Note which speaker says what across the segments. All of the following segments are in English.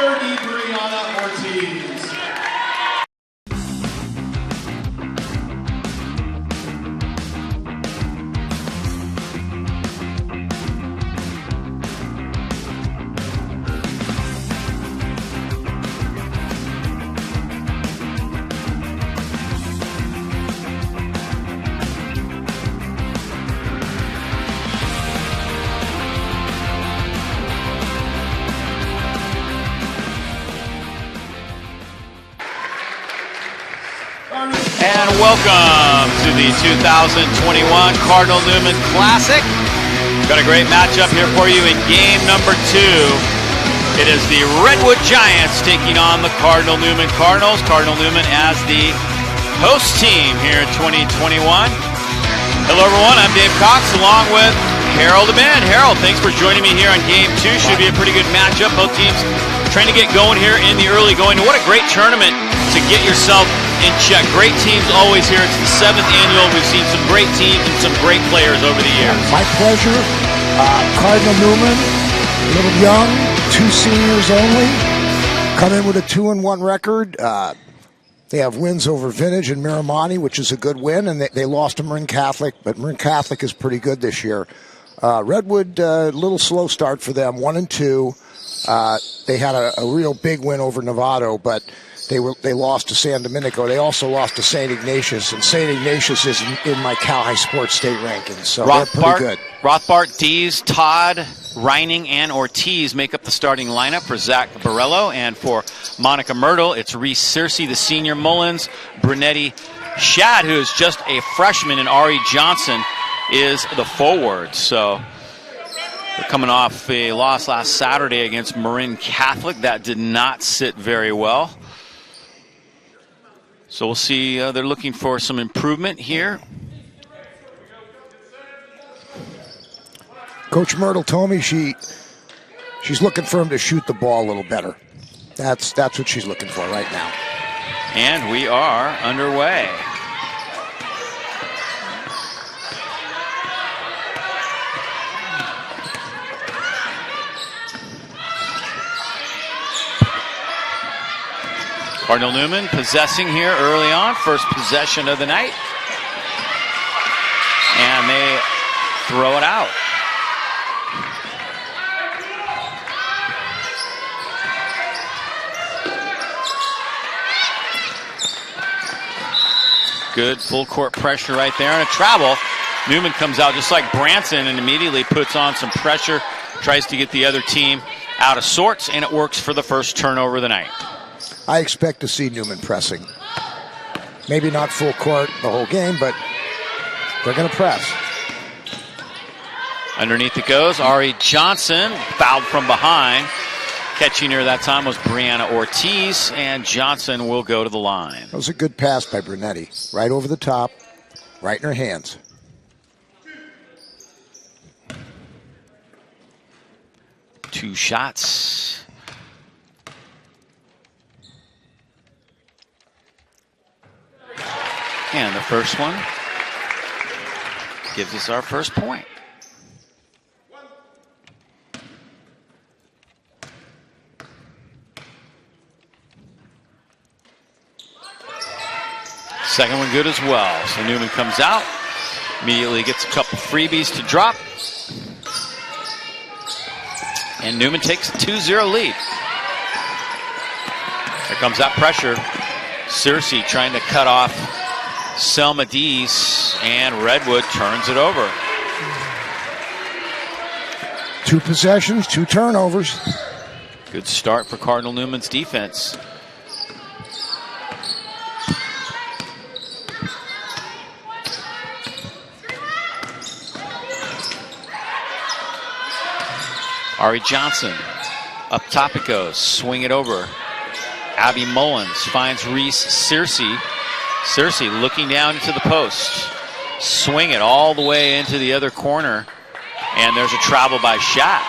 Speaker 1: Brianna Ortiz.
Speaker 2: And welcome to the 2021 Cardinal Newman Classic. Got a great matchup here for you in game number 2. It is the Redwood Giants taking on the Cardinal Newman Cardinals. Cardinal Newman as the host team here in 2021. Hello everyone, I'm Dave Cox along with Harold Abend. Harold, thanks for joining me here on game 2. Should be a pretty good matchup. Both teams trying to get going here in the early going. What a great tournament to get yourself in check. Great teams always here. It's the 7th annual. We've seen some great teams and some great players over the years.
Speaker 3: My pleasure. Cardinal Newman, a little young, 2 seniors only, come in with a 2-1 record. They have wins over Vintage and Miramani, which is a good win, and they lost to Marin Catholic, but Marin Catholic is pretty good this year. Redwood, a little slow start for them, 1-2. They had a real big win over Novato, but they lost to San Domenico. They also lost to St. Ignatius, and St. Ignatius is in my Cal High Sports State rankings, so they're pretty good.
Speaker 2: Rothbart, Dees, Todd, Reining, and Ortiz make up the starting lineup for Zach Borello, and for Monica Myrtle, it's Reese Searcy, the senior, Mullins, Brunetti, Shad, who is just a freshman, and Ari Johnson is the forward. So they're coming off a loss last Saturday against Marin Catholic. That did not sit very well. So we'll see. They're looking for some improvement here.
Speaker 3: Coach Myrtle told me she's looking for him to shoot the ball a little better. That's what she's looking for right now.
Speaker 2: And we are underway. Cardinal Newman possessing here early on, first possession of the night. And they throw it out. Good full court pressure right there, and a travel. Newman comes out just like Branson and immediately puts on some pressure, tries to get the other team out of sorts, and it works for the first turnover of the night.
Speaker 3: I expect to see Newman pressing. Maybe not full court the whole game, but they're going to press.
Speaker 2: Underneath it goes. Ari Johnson fouled from behind. Catching her that time was Brianna Ortiz, and Johnson will go to the line.
Speaker 3: That was a good pass by Brunetti. Right over the top, right in her hands.
Speaker 2: Two shots. And the first one gives us our first point. Second one good as well. So Newman comes out, immediately gets a couple freebies to drop. And Newman takes a 2-0 lead. Here comes that pressure. Searcy trying to cut off Selma Dees, and Redwood turns it over.
Speaker 3: 2 possessions, 2 turnovers.
Speaker 2: Good start for Cardinal Newman's defense. Ari Johnson, up top it goes, swing it over. Abby Mullins finds Reese Searcy. Searcy looking down into the post. Swing it all the way into the other corner. And there's a travel by Shat.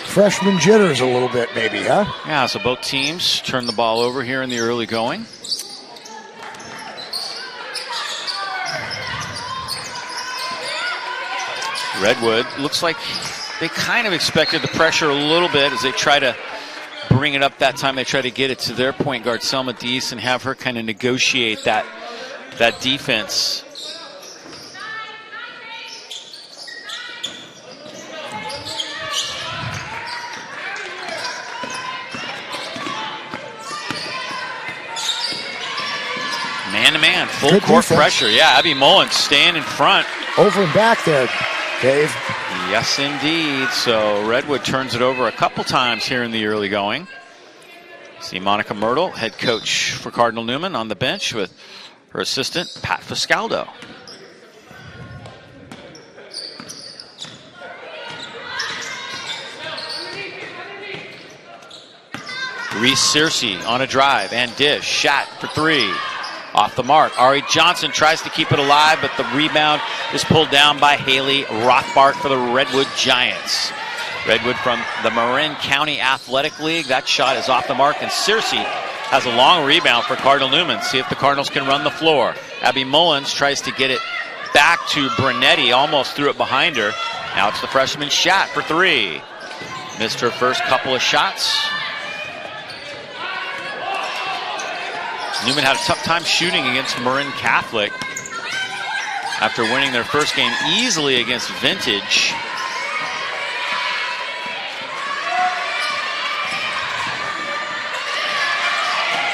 Speaker 3: Freshman jitters a little bit maybe, huh?
Speaker 2: Yeah, so both teams turn the ball over here in the early going. Redwood looks like they kind of expected the pressure a little bit as they try to bring it up that time. They try to get it to their point guard, Selma Deese, and have her kind of negotiate that defense. Man-to-man, full
Speaker 3: Good
Speaker 2: court
Speaker 3: defense.
Speaker 2: pressure. Yeah, Abby Mullins staying in front.
Speaker 3: Over and back there, Dave.
Speaker 2: Yes, indeed. So Redwood turns it over a couple times here in the early going. See Monica Myrtle, head coach for Cardinal Newman, on the bench with her assistant, Pat Fiscaldo. Reese Searcy on a drive and dish. Shot for three. Off the mark. Ari Johnson tries to keep it alive, but the rebound is pulled down by Haley Rothbart for the Redwood Giants. Redwood from the Marin County Athletic League. That shot is off the mark, and Searcy has a long rebound for Cardinal Newman. See if the Cardinals can run the floor. Abby Mullins tries to get it back to Brunetti, almost threw it behind her. Now it's the freshman Shat for three. Missed her first couple of shots. Newman had a tough time shooting against Marin Catholic after winning their first game easily against Vintage.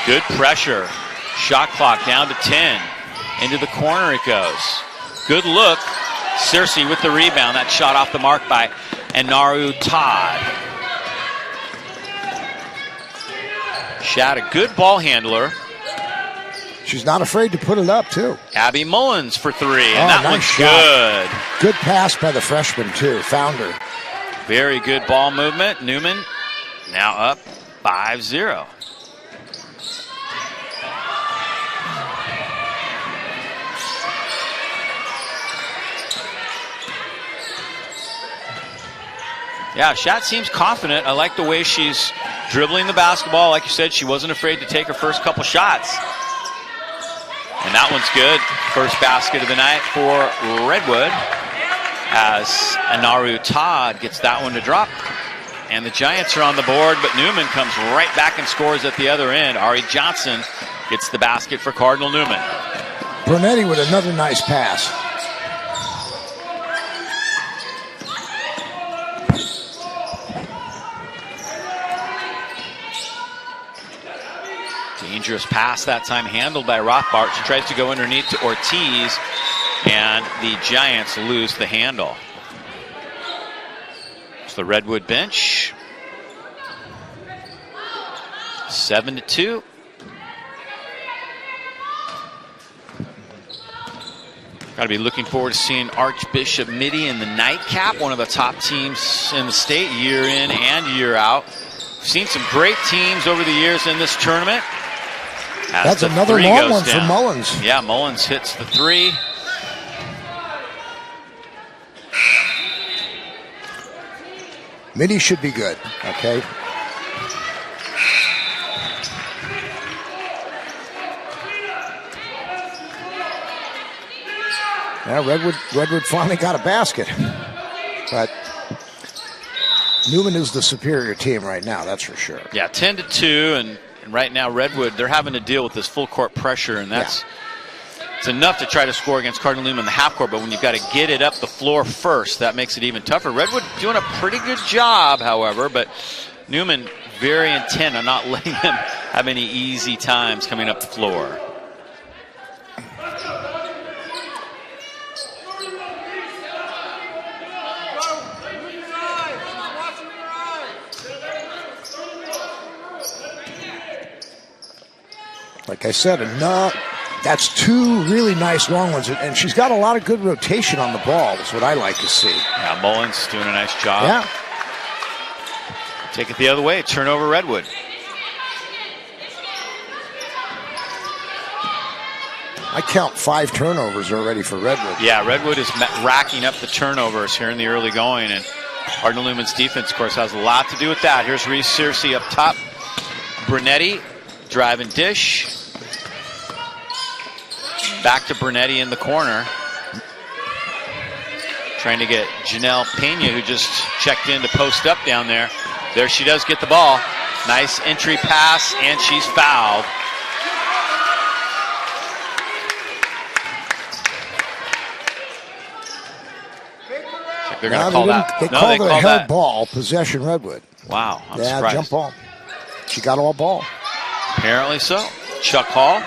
Speaker 2: Good pressure. Shot clock down to 10. Into the corner it goes. Good look. Searcy with the rebound. That shot off the mark by Anaru Todd. Shat, a good ball handler.
Speaker 3: She's not afraid to put it up, too.
Speaker 2: Abby Mullins for three, and that
Speaker 3: nice
Speaker 2: one's
Speaker 3: shot. Good pass by the freshman, too. Found her.
Speaker 2: Very good ball movement. Newman now up 5-0. Yeah, Shat seems confident. I like the way she's dribbling the basketball. Like you said, she wasn't afraid to take her first couple shots. And that one's good. First basket of the night for Redwood as Anaru Todd gets that one to drop. And the Giants are on the board, but Newman comes right back and scores at the other end. Ari Johnson gets the basket for Cardinal Newman.
Speaker 3: Brunetti with another nice pass.
Speaker 2: Dangerous pass that time, handled by Rothbart. She tries to go underneath to Ortiz, and the Giants lose the handle. It's the Redwood bench. 7-2. Got to be looking forward to seeing Archbishop Mitty in the nightcap, one of the top teams in the state year in and year out. We've seen some great teams over the years in this tournament.
Speaker 3: That's another long one for Mullins.
Speaker 2: Yeah, Mullins hits the three.
Speaker 3: Mitty should be good, okay? Yeah, Redwood finally got a basket. But Newman is the superior team right now, that's for sure.
Speaker 2: Yeah, 10-2, and right now Redwood, they're having to deal with this full court pressure, and that's it's enough to try to score against Cardinal Newman in the half court, but when you've got to get it up the floor first, that makes it even tougher. Redwood doing a pretty good job, however, but Newman very intent on not letting them have any easy times coming up the floor.
Speaker 3: Like I said, that's two really nice long ones, and she's got a lot of good rotation on the ball. That's what I like to see.
Speaker 2: Yeah, Mullins doing a nice job.
Speaker 3: Yeah.
Speaker 2: Take it the other way, turnover Redwood.
Speaker 3: I count 5 turnovers already for Redwood.
Speaker 2: Yeah, Redwood is racking up the turnovers here in the early going, and Cardinal Newman's defense, of course, has a lot to do with that. Here's Reese Searcy up top. Brunetti, drive and dish. Back to Brunetti in the corner. Trying to get Janelle Pena, who just checked in to post up down there. There she does get the ball. Nice entry pass, and she's fouled. They're going to call that.
Speaker 3: They called it a held ball, possession Redwood.
Speaker 2: Wow, I'm surprised.
Speaker 3: Jump ball. She got all ball.
Speaker 2: Apparently so. Chuck Hall,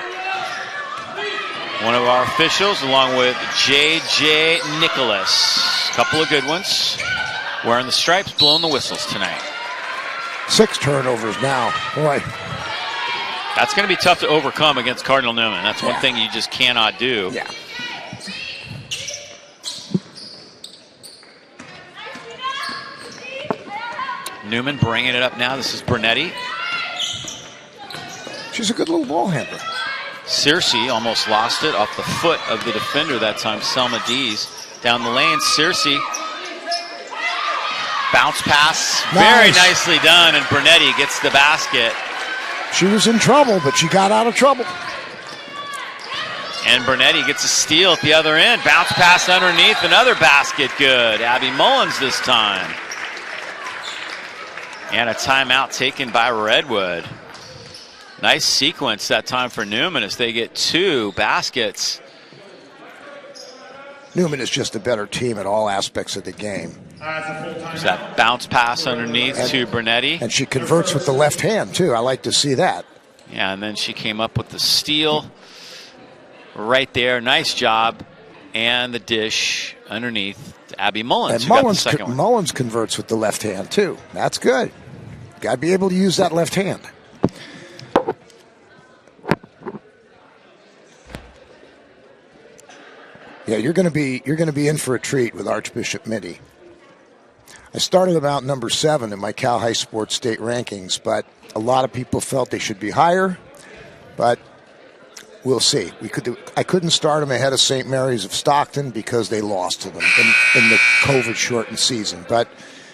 Speaker 2: one of our officials, along with J.J. Nicholas. A couple of good ones. Wearing the stripes, blowing the whistles tonight.
Speaker 3: 6 turnovers now. Boy.
Speaker 2: That's going to be tough to overcome against Cardinal Newman. That's one thing you just cannot do.
Speaker 3: Yeah.
Speaker 2: Newman bringing it up now. This is Bernetti.
Speaker 3: She's a good little ball handler.
Speaker 2: Searcy almost lost it off the foot of the defender that time, Selma Dees. Down the lane, Searcy. Bounce pass, very nicely done, and Bernetti gets the basket.
Speaker 3: She was in trouble, but she got out of trouble.
Speaker 2: And Bernetti gets a steal at the other end. Bounce pass underneath, another basket, good. Abby Mullins this time. And a timeout taken by Redwood. Nice sequence that time for Newman as they get 2 baskets.
Speaker 3: Newman is just a better team at all aspects of the game.
Speaker 2: There's that bounce pass underneath to Bernetti.
Speaker 3: And she converts with the left hand, too. I like to see that.
Speaker 2: Yeah, and then she came up with the steal right there. Nice job. And the dish underneath to Abby Mullins.
Speaker 3: And Mullins converts with the left hand, too. That's good. Got to be able to use that left hand. Yeah, you're going to be in for a treat with Archbishop Mitty. I started about number 7 in my Cal High Sports State rankings, but a lot of people felt they should be higher. But we'll see. I couldn't start them ahead of St. Mary's of Stockton because they lost to them in the COVID-shortened season. But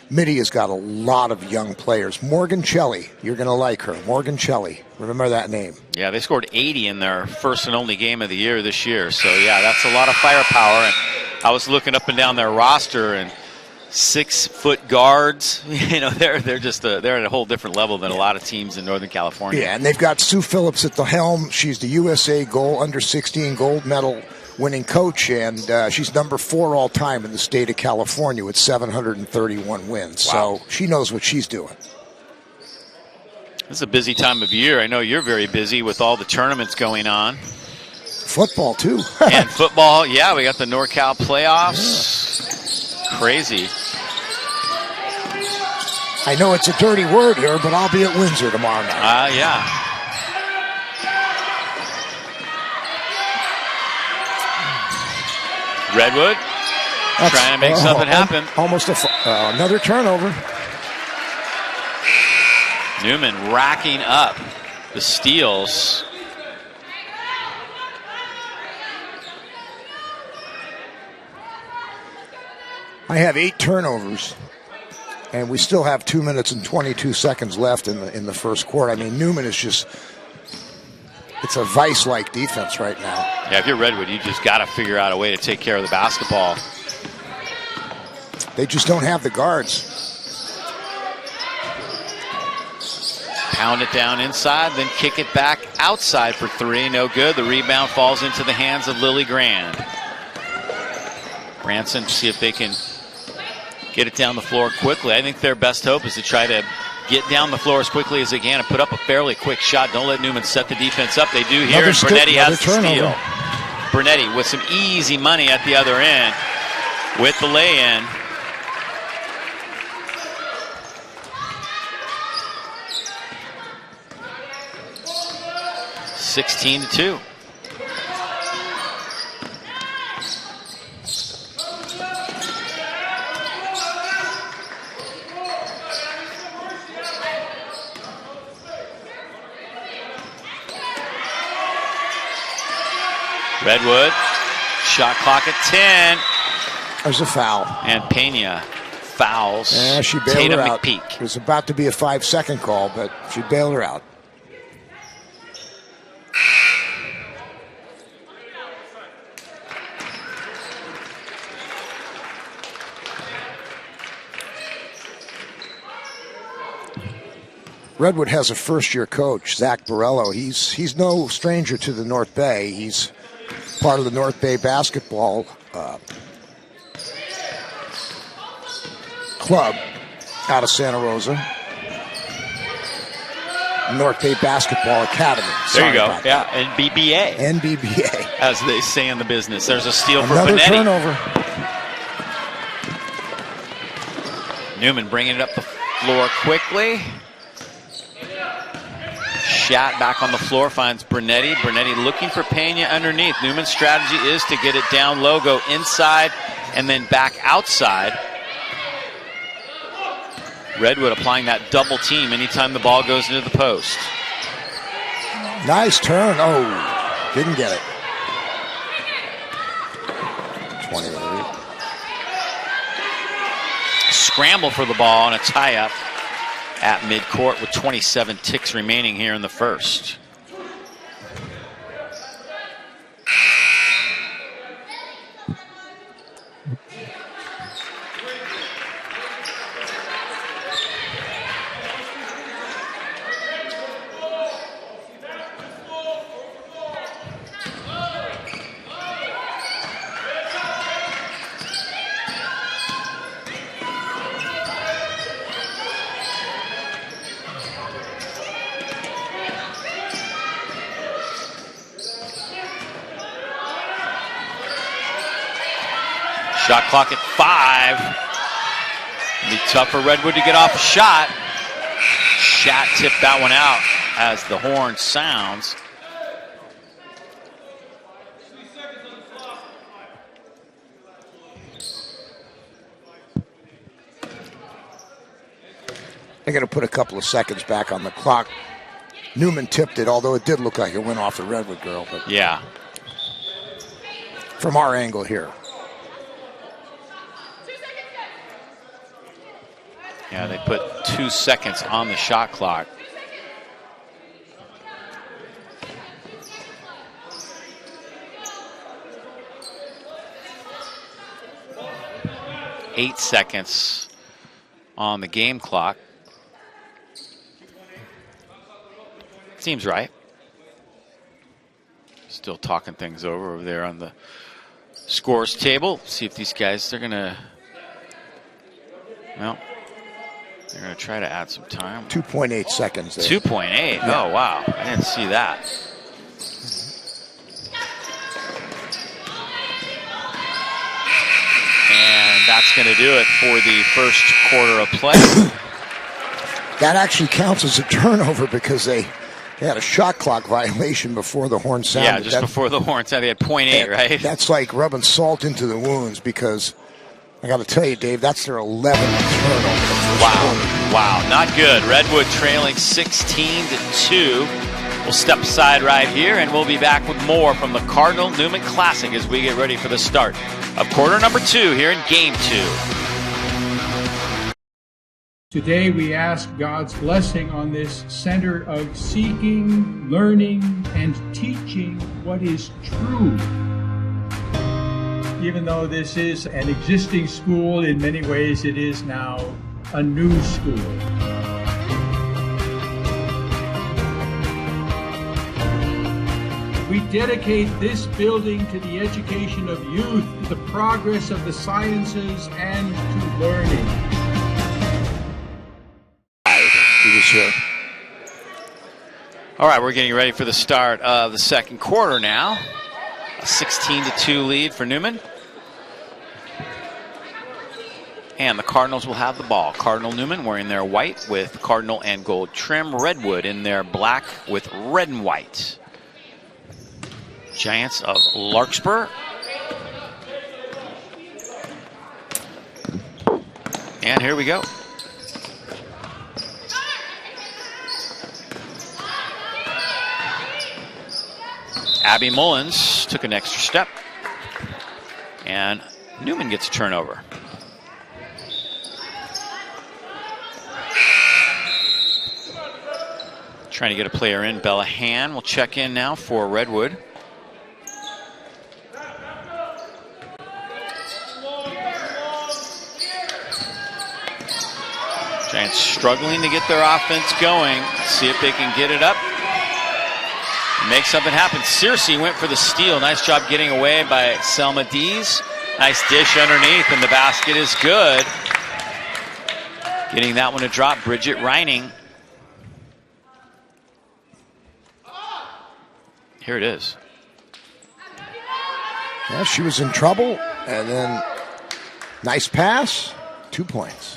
Speaker 3: Mitty has got a lot of young players. Morgan Shelley, you're going to like her. Morgan Shelley, remember that name.
Speaker 2: Yeah, they scored 80 in their first and only game of the year this year. So, yeah, that's a lot of firepower. And I was looking up and down their roster, and 6-foot guards, you know, they're at a whole different level than a lot of teams in Northern California.
Speaker 3: Yeah, and they've got Sue Phillips at the helm. She's the USA under 16 gold medal winning coach, and she's number 4 all time in the state of California with 731 wins.
Speaker 2: Wow.
Speaker 3: So she knows what she's doing.
Speaker 2: This is a busy time of year. I know you're very busy with all the tournaments going on.
Speaker 3: Football, too.
Speaker 2: And football, yeah, we got the NorCal playoffs. Yeah. Crazy.
Speaker 3: I know it's a dirty word here, but I'll be at Windsor tomorrow night.
Speaker 2: Yeah. Redwood trying to make something happen.
Speaker 3: Almost another turnover.
Speaker 2: Newman racking up the steals.
Speaker 3: I have 8 turnovers, and we still have 2 minutes and 22 seconds left in the first quarter. I mean, Newman is just, it's a vice-like defense right now.
Speaker 2: Yeah, if you're Redwood, you just got to figure out a way to take care of the basketball.
Speaker 3: They just don't have the guards.
Speaker 2: Pound it down inside, then kick it back outside for 3. No good. The rebound falls into the hands of Lily Grand. Branson, see if they can get it down the floor quickly. I think their best hope is to try to get down the floor as quickly as they can and put up a fairly quick shot. Don't let Newman set the defense up. They do here, and Bernetti has the steal. Bernetti with some easy money at the other end with the lay-in. (16-2). Redwood, shot clock at 10.
Speaker 3: There's a foul.
Speaker 2: And Pena fouls.
Speaker 3: Yeah, she bailed
Speaker 2: Tatum
Speaker 3: her out.
Speaker 2: McPeak.
Speaker 3: It was about to be a 5-second call, but she bailed her out. Redwood has a first-year coach, Zach Borello. He's no stranger to the North Bay. He's part of the North Bay basketball club out of Santa Rosa. North Bay Basketball Academy.
Speaker 2: There you go. Yeah, NBBA.
Speaker 3: NBBA.
Speaker 2: As they say in the business. There's a steal for
Speaker 3: Another
Speaker 2: Benetti.
Speaker 3: turnover.
Speaker 2: Newman bringing it up the floor quickly. Shat back on the floor, finds Brunetti. Brunetti looking for Pena underneath. Newman's strategy is to get it down low, go inside, and then back outside. Redwood applying that double team anytime the ball goes into the post.
Speaker 3: Nice turn. Oh, didn't get it. 28.
Speaker 2: Scramble for the ball and a tie-up at midcourt with 27 ticks remaining here in the first. Shot clock at 5. It'll be tough for Redwood to get off a shot. Shat tipped that one out as the horn sounds.
Speaker 3: They're going to put a couple of seconds back on the clock. Newman tipped it, although it did look like it went off the Redwood girl. But
Speaker 2: yeah.
Speaker 3: From our angle here.
Speaker 2: Yeah, they put 2 seconds on the shot clock. Eight seconds on the game clock. Seems right. Still talking things over there on the scores table. See if these guys, they're going to, well, they're going to try to add some time.
Speaker 3: 2.8 seconds there.
Speaker 2: 2.8. Yeah. Oh, wow. I didn't see that. And that's going to do it for the first quarter of play.
Speaker 3: That actually counts as a turnover because they had a shot clock violation before the horn sounded.
Speaker 2: Yeah, just before the horn sounded. They had 0.8, right?
Speaker 3: That's like rubbing salt into the wounds because I got to tell you, Dave, that's their 11th turnover.
Speaker 2: Wow. Wow. Not good. Redwood trailing 16-2. We'll step aside right here, and we'll be back with more from the Cardinal Newman Classic as we get ready for the start of quarter number 2 here in game 2.
Speaker 1: Today we ask God's blessing on this center of seeking, learning, and teaching what is true. Even though this is an existing school, in many ways it is now a new school. We dedicate this building to the education of youth, the progress of the sciences, and to learning.
Speaker 3: He was here.
Speaker 2: All right, we're getting ready for the start of the second quarter now. A 16-2 lead for Newman. And the Cardinals will have the ball. Cardinal Newman wearing their white with cardinal and gold trim. Redwood in their black with red and white. Giants of Larkspur. And here we go. Abby Mullins took an extra step. And Newman gets a turnover. Trying to get a player in. Bella Han will check in now for Redwood. Giants struggling to get their offense going. See if they can get it up. Make something happen. Searcy went for the steal. Nice job getting away by Selma Dees. Nice dish underneath, and the basket is good. Getting that one to drop, Bridget Reining. Here it is.
Speaker 3: Yeah, she was in trouble, and then nice pass, 2 points.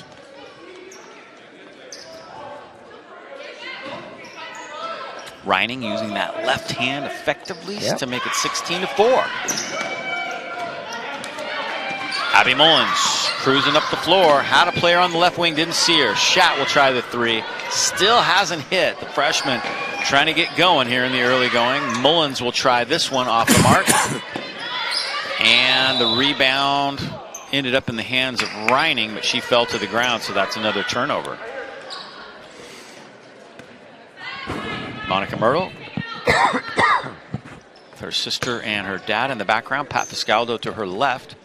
Speaker 2: Reining using that left hand effectively to make it 16-4. Abby Mullins cruising up the floor. Had a player on the left wing, didn't see her. Shat will try the three. Still hasn't hit. The freshman trying to get going here in the early going. Mullins will try this one off the mark. And the rebound ended up in the hands of Reining, but she fell to the ground, so that's another turnover. Monica Myrtle. With her sister and her dad in the background. Pat Fiscaldo to her left.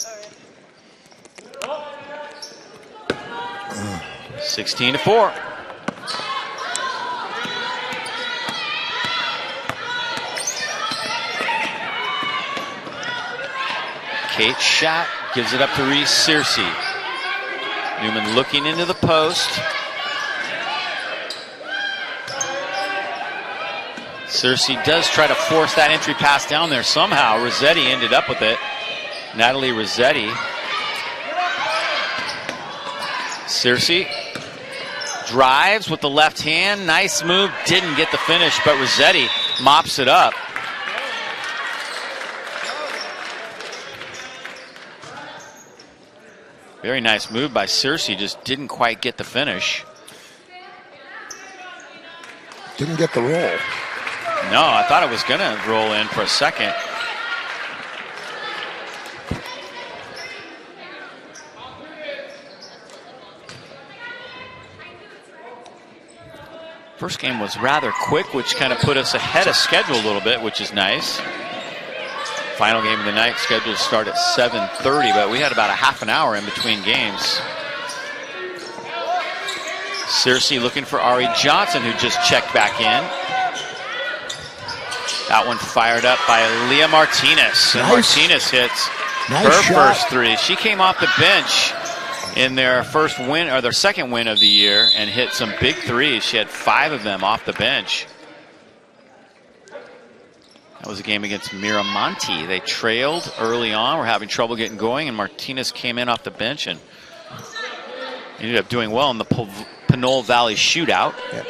Speaker 2: 16-4. Kate Schatt gives it up to Reese Searcy. Newman looking into the post. Searcy does try to force that entry pass down there. Somehow Rossetti ended up with it. Natalie Rossetti. Searcy drives with the left hand. Nice move. Didn't get the finish, but Rossetti mops it up. Very nice move by Searcy. Just didn't quite get the finish.
Speaker 3: Didn't get the roll.
Speaker 2: No, I thought it was going to roll in for a second. First game was rather quick, which kind of put us ahead of schedule a little bit, which is nice. Final game of the night scheduled to start at 7:30, but we had about a half an hour in between games. Searcy looking for Ari Johnson, who just checked back in. That one fired up by Leah Martinez. And Martinez hits her first three. She came off the bench in their first win, or their second win of the year, and hit some big threes. She had 5 of them off the bench. That was a game against Miramonte. They trailed early on, were having trouble getting going, and Martinez came in off the bench and ended up doing well in the Pinole Valley shootout.
Speaker 3: Yeah.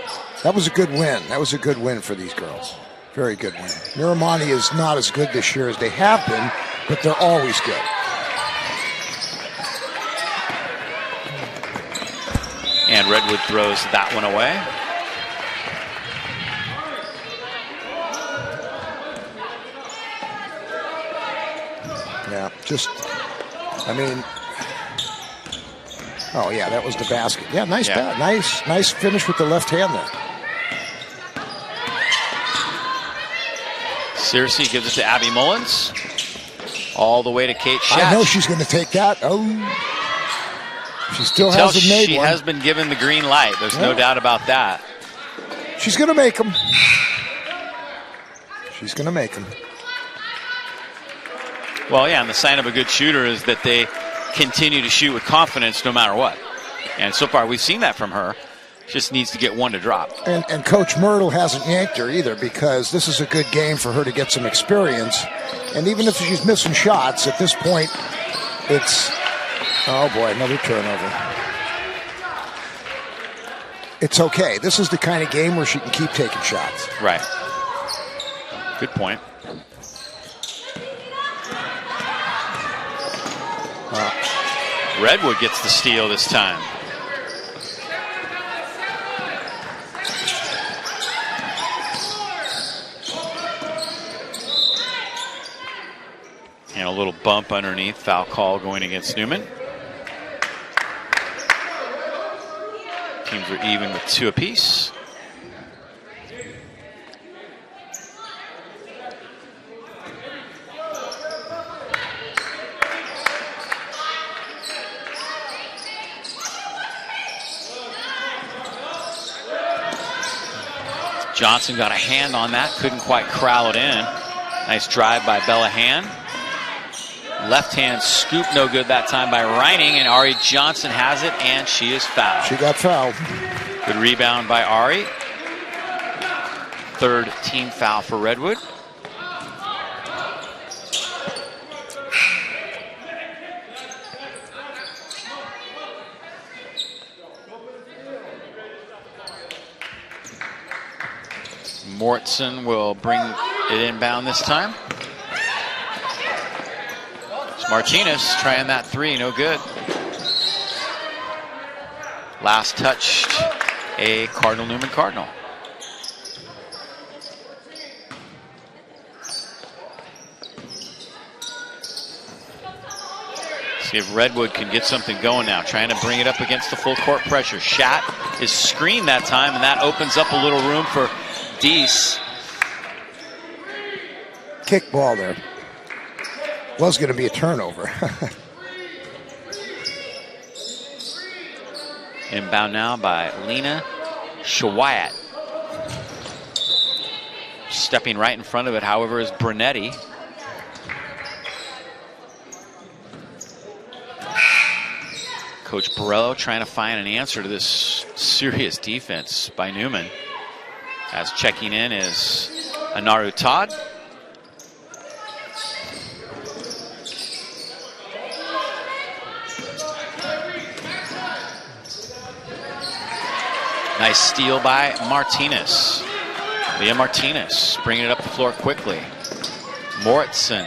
Speaker 3: That was a good win. That was a good win for these girls. Very good win. Miramonte is not as good this year as they have been, but they're always good.
Speaker 2: And Redwood throws that one away.
Speaker 3: Yeah, just, I mean, oh yeah, that was the basket. Yeah, nice finish with the left hand there.
Speaker 2: Searcy gives it to Abby Mullins. All the way to Kate Schatt.
Speaker 3: I know she's going to take that. Oh, she still hasn't made one.
Speaker 2: She has been given the green light. There's no doubt about that.
Speaker 3: She's going to make them. She's going to make them.
Speaker 2: Well, yeah, and the sign of a good shooter is that they continue to shoot with confidence no matter what. And so far, we've seen that from her. Just needs to get one to drop.
Speaker 3: And Coach Myrtle hasn't yanked her either, because this is a good game for her to get some experience. And even if she's missing shots, at this point, it's, oh boy, another turnover. It's okay. This is the kind of game where she can keep taking shots.
Speaker 2: Right. Good point. Redwood gets the steal this time. And a little bump underneath, foul call going against Newman. Teams were even with 2 apiece. Johnson got a hand on that, couldn't quite corral it in. Nice drive by Bella Han. Left hand scoop, no good that time by Reining, and Ari Johnson has it, and she is fouled.
Speaker 3: She got fouled.
Speaker 2: Good rebound by Ari. Third team foul for Redwood. Mortson will bring it inbound this time. Martinez trying that three, no good. Last touched a Cardinal Newman Cardinal. See if Redwood can get something going now. Trying to bring it up against the full court pressure. Shat is screened that time, and that opens up a little room for Deese.
Speaker 3: Kick ball there. Was going to be a turnover.
Speaker 2: Inbound now by Lena Shawayat. Stepping right in front of it, however, is Brunetti. Coach Borrello trying to find an answer to this serious defense by Newman. As checking in is Anaru Todd. Nice steal by Martinez. Leah Martinez bringing it up the floor quickly. Mortson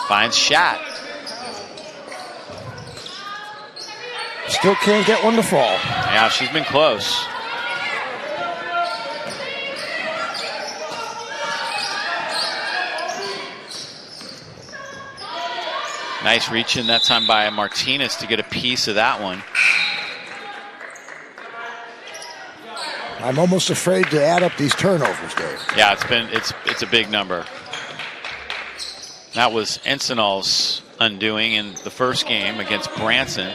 Speaker 2: finds Shat.
Speaker 3: Still can't get one to fall.
Speaker 2: Yeah, she's been close. Nice reach in that time by Martinez to get a piece of that one.
Speaker 3: I'm almost afraid to add up these turnovers, Dave.
Speaker 2: Yeah, it's a big number. That was Ensenal's undoing in the first game against Branson.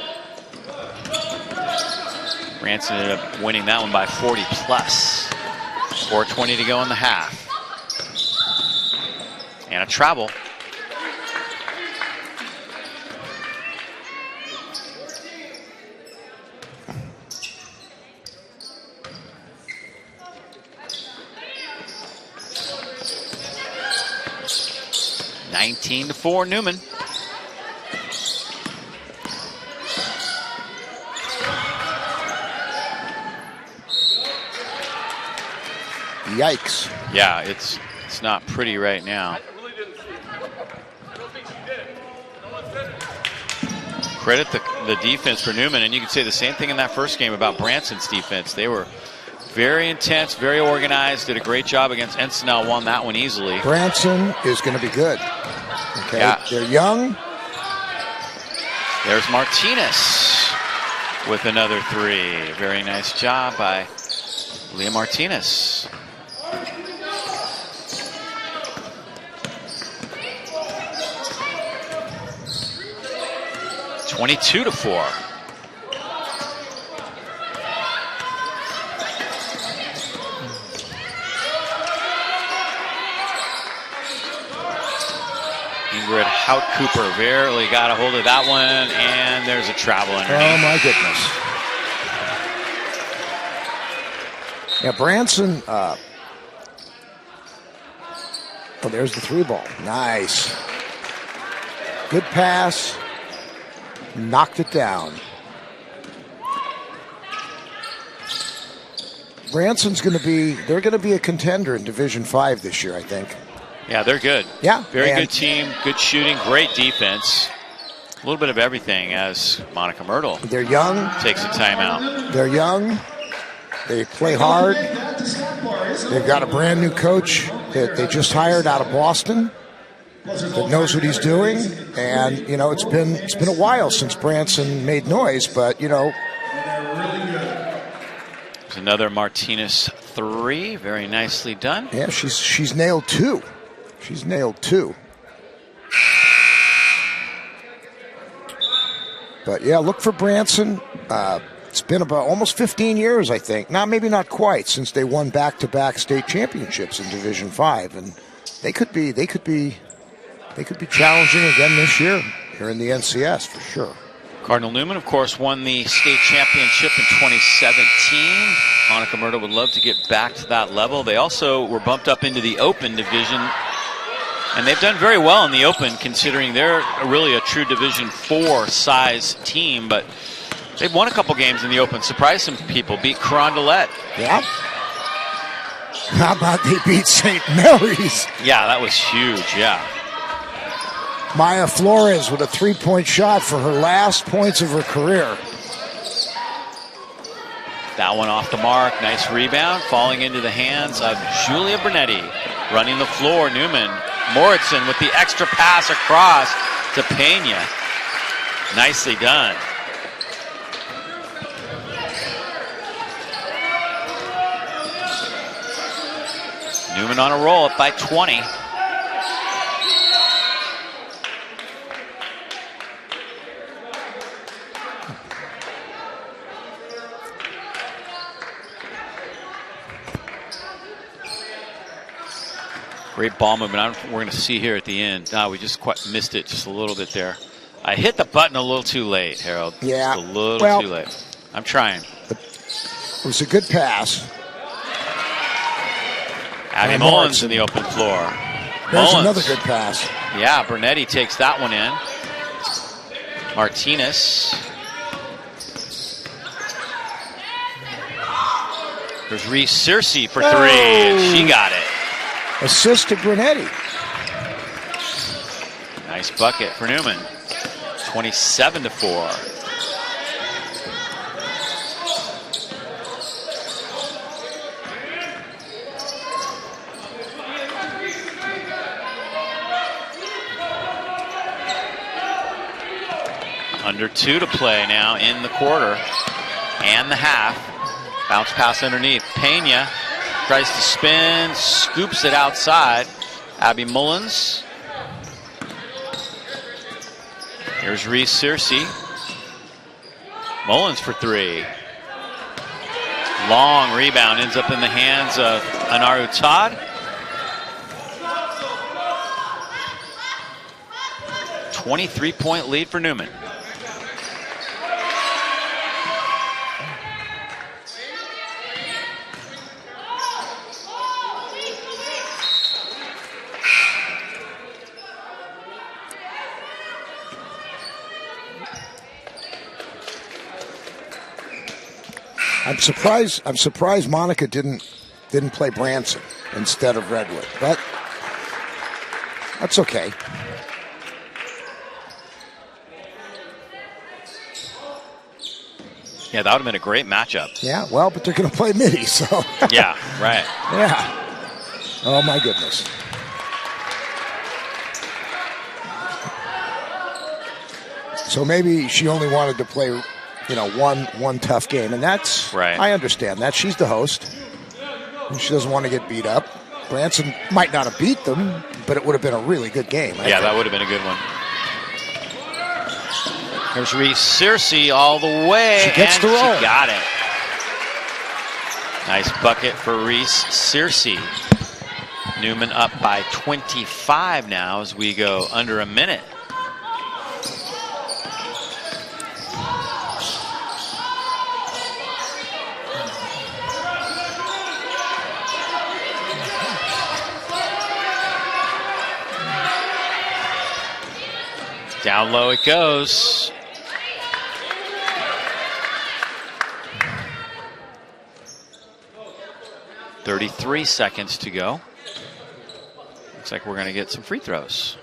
Speaker 2: Branson ended up winning that one by 40 plus. 4:20 to go in the half. And a travel. (19-4) Newman.
Speaker 3: Yikes.
Speaker 2: Yeah, it's not pretty right now. Credit the defense for Newman, and you can say the same thing in that first game about Branson's defense. They were very intense, very organized, did a great job against Ensenal, won that one easily.
Speaker 3: Branson is going to be good. Okay,
Speaker 2: yeah.
Speaker 3: They're young.
Speaker 2: There's Martinez with another three. Very nice job by Leah Martinez. (22-4). Ingrid Hout-Cooper barely got a hold of that one, and there's a travel underneath.
Speaker 3: Oh, my goodness. Yeah, Branson. Oh, there's the three ball. Nice. Good pass. Knocked it down. Branson's going to be, they're going to be a contender in Division 5 this year, I think.
Speaker 2: Yeah, they're good.
Speaker 3: Yeah.
Speaker 2: Very good team, good shooting, great defense. A little bit of everything as Monica Myrtle.
Speaker 3: They're young.
Speaker 2: Takes a timeout.
Speaker 3: They're young. They play hard. They've got a brand new coach that they just hired out of Boston that knows what he's doing. And, you know, it's been a while since Branson made noise, but, you know.
Speaker 2: There's another Martinez three. Very nicely done.
Speaker 3: Yeah, she's nailed two. She's nailed two. But, yeah, look for Branson. it's been about almost 15 years, I think. Maybe not quite, since they won back-to-back state championships in Division 5, and they could be challenging again this year here in the NCS for sure.
Speaker 2: Cardinal Newman, of course, won the state championship in 2017. Monica Murdo would love to get back to that level. They also were bumped up into the Open division, and they've done very well in the Open, considering they're really a true Division 4 size team. But they've won a couple games in the Open, surprised some people, beat Carondelet.
Speaker 3: Yeah. How about they beat St. Mary's?
Speaker 2: Yeah, that was huge, yeah.
Speaker 3: Maya Flores with a three-point shot for her last points of her career.
Speaker 2: That one off the mark. Nice rebound, falling into the hands of Julia Bernetti. Running the floor, Newman. Moritzen with the extra pass across to Pena. Nicely done. Newman on a roll, up by 20. Great ball movement. We're going to see here at the end. We just quite missed it just a little bit there. I hit the button a little too late, Harold.
Speaker 3: Yeah.
Speaker 2: Just a little too late. I'm trying.
Speaker 3: It was a good pass.
Speaker 2: Abby Mullins in the open floor.
Speaker 3: There's
Speaker 2: Mullins.
Speaker 3: Another good pass.
Speaker 2: Yeah, Bernetti takes that one in. Martinez. There's Reese Searcy for three, and she got it.
Speaker 3: Assist to Bernetti.
Speaker 2: Nice bucket for Newman. 27-4. Under 2 to play now in the quarter and the half. Bounce pass underneath. Pena tries to spin, scoops it outside. Abby Mullins. Here's Reese Searcy. Mullins for three. Long rebound, ends up in the hands of Anaru Todd. A 23-point lead for Newman.
Speaker 3: I'm surprised Monica didn't play Branson instead of Redwood, but that's okay.
Speaker 2: Yeah, that would have been a great matchup.
Speaker 3: Yeah, well, but they're going to play midi, so.
Speaker 2: Yeah, right.
Speaker 3: Yeah. Oh, my goodness. So maybe she only wanted to play, one tough game, and that's
Speaker 2: right.
Speaker 3: I understand that. She's the host. And she doesn't want to get beat up. Branson might not have beat them, but it would have been a really good game. I think.
Speaker 2: That would have been a good one. There's Reese Searcy all the way.
Speaker 3: She gets the roll.
Speaker 2: She got it. Nice bucket for Reese Searcy. Newman up by 25 now as we go under a minute. Down low it goes. .33 seconds to go. Looks like we're going to get some free throws.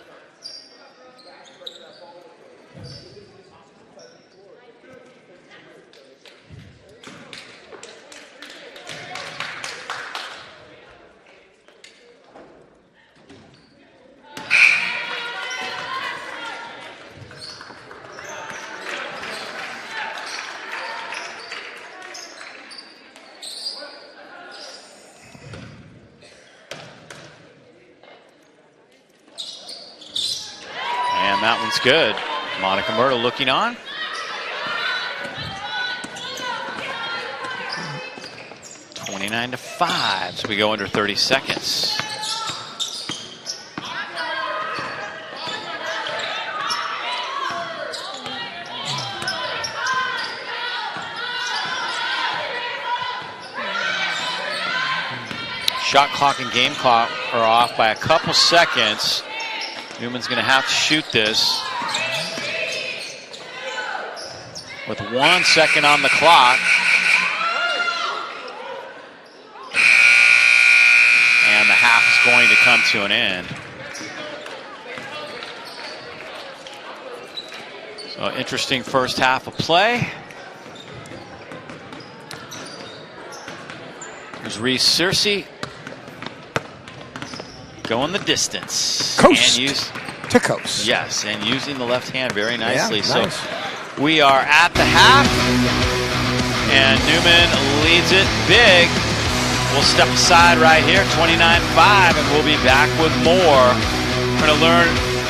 Speaker 2: That one's good. Monica Murdo looking on. 29-5 as we go under 30 seconds. Shot clock and game clock are off by a couple seconds. Newman's going to have to shoot this with 1 second on the clock. And the half is going to come to an end. So interesting first half of play. There's Reese Searcy going the distance.
Speaker 3: Coast
Speaker 2: and
Speaker 3: to coast.
Speaker 2: Yes, and using the left hand very nicely.
Speaker 3: Yeah, nice.
Speaker 2: So we are at the half, and Newman leads it big. We'll step aside right here, 29-5, and we'll be back with more. We're going to learn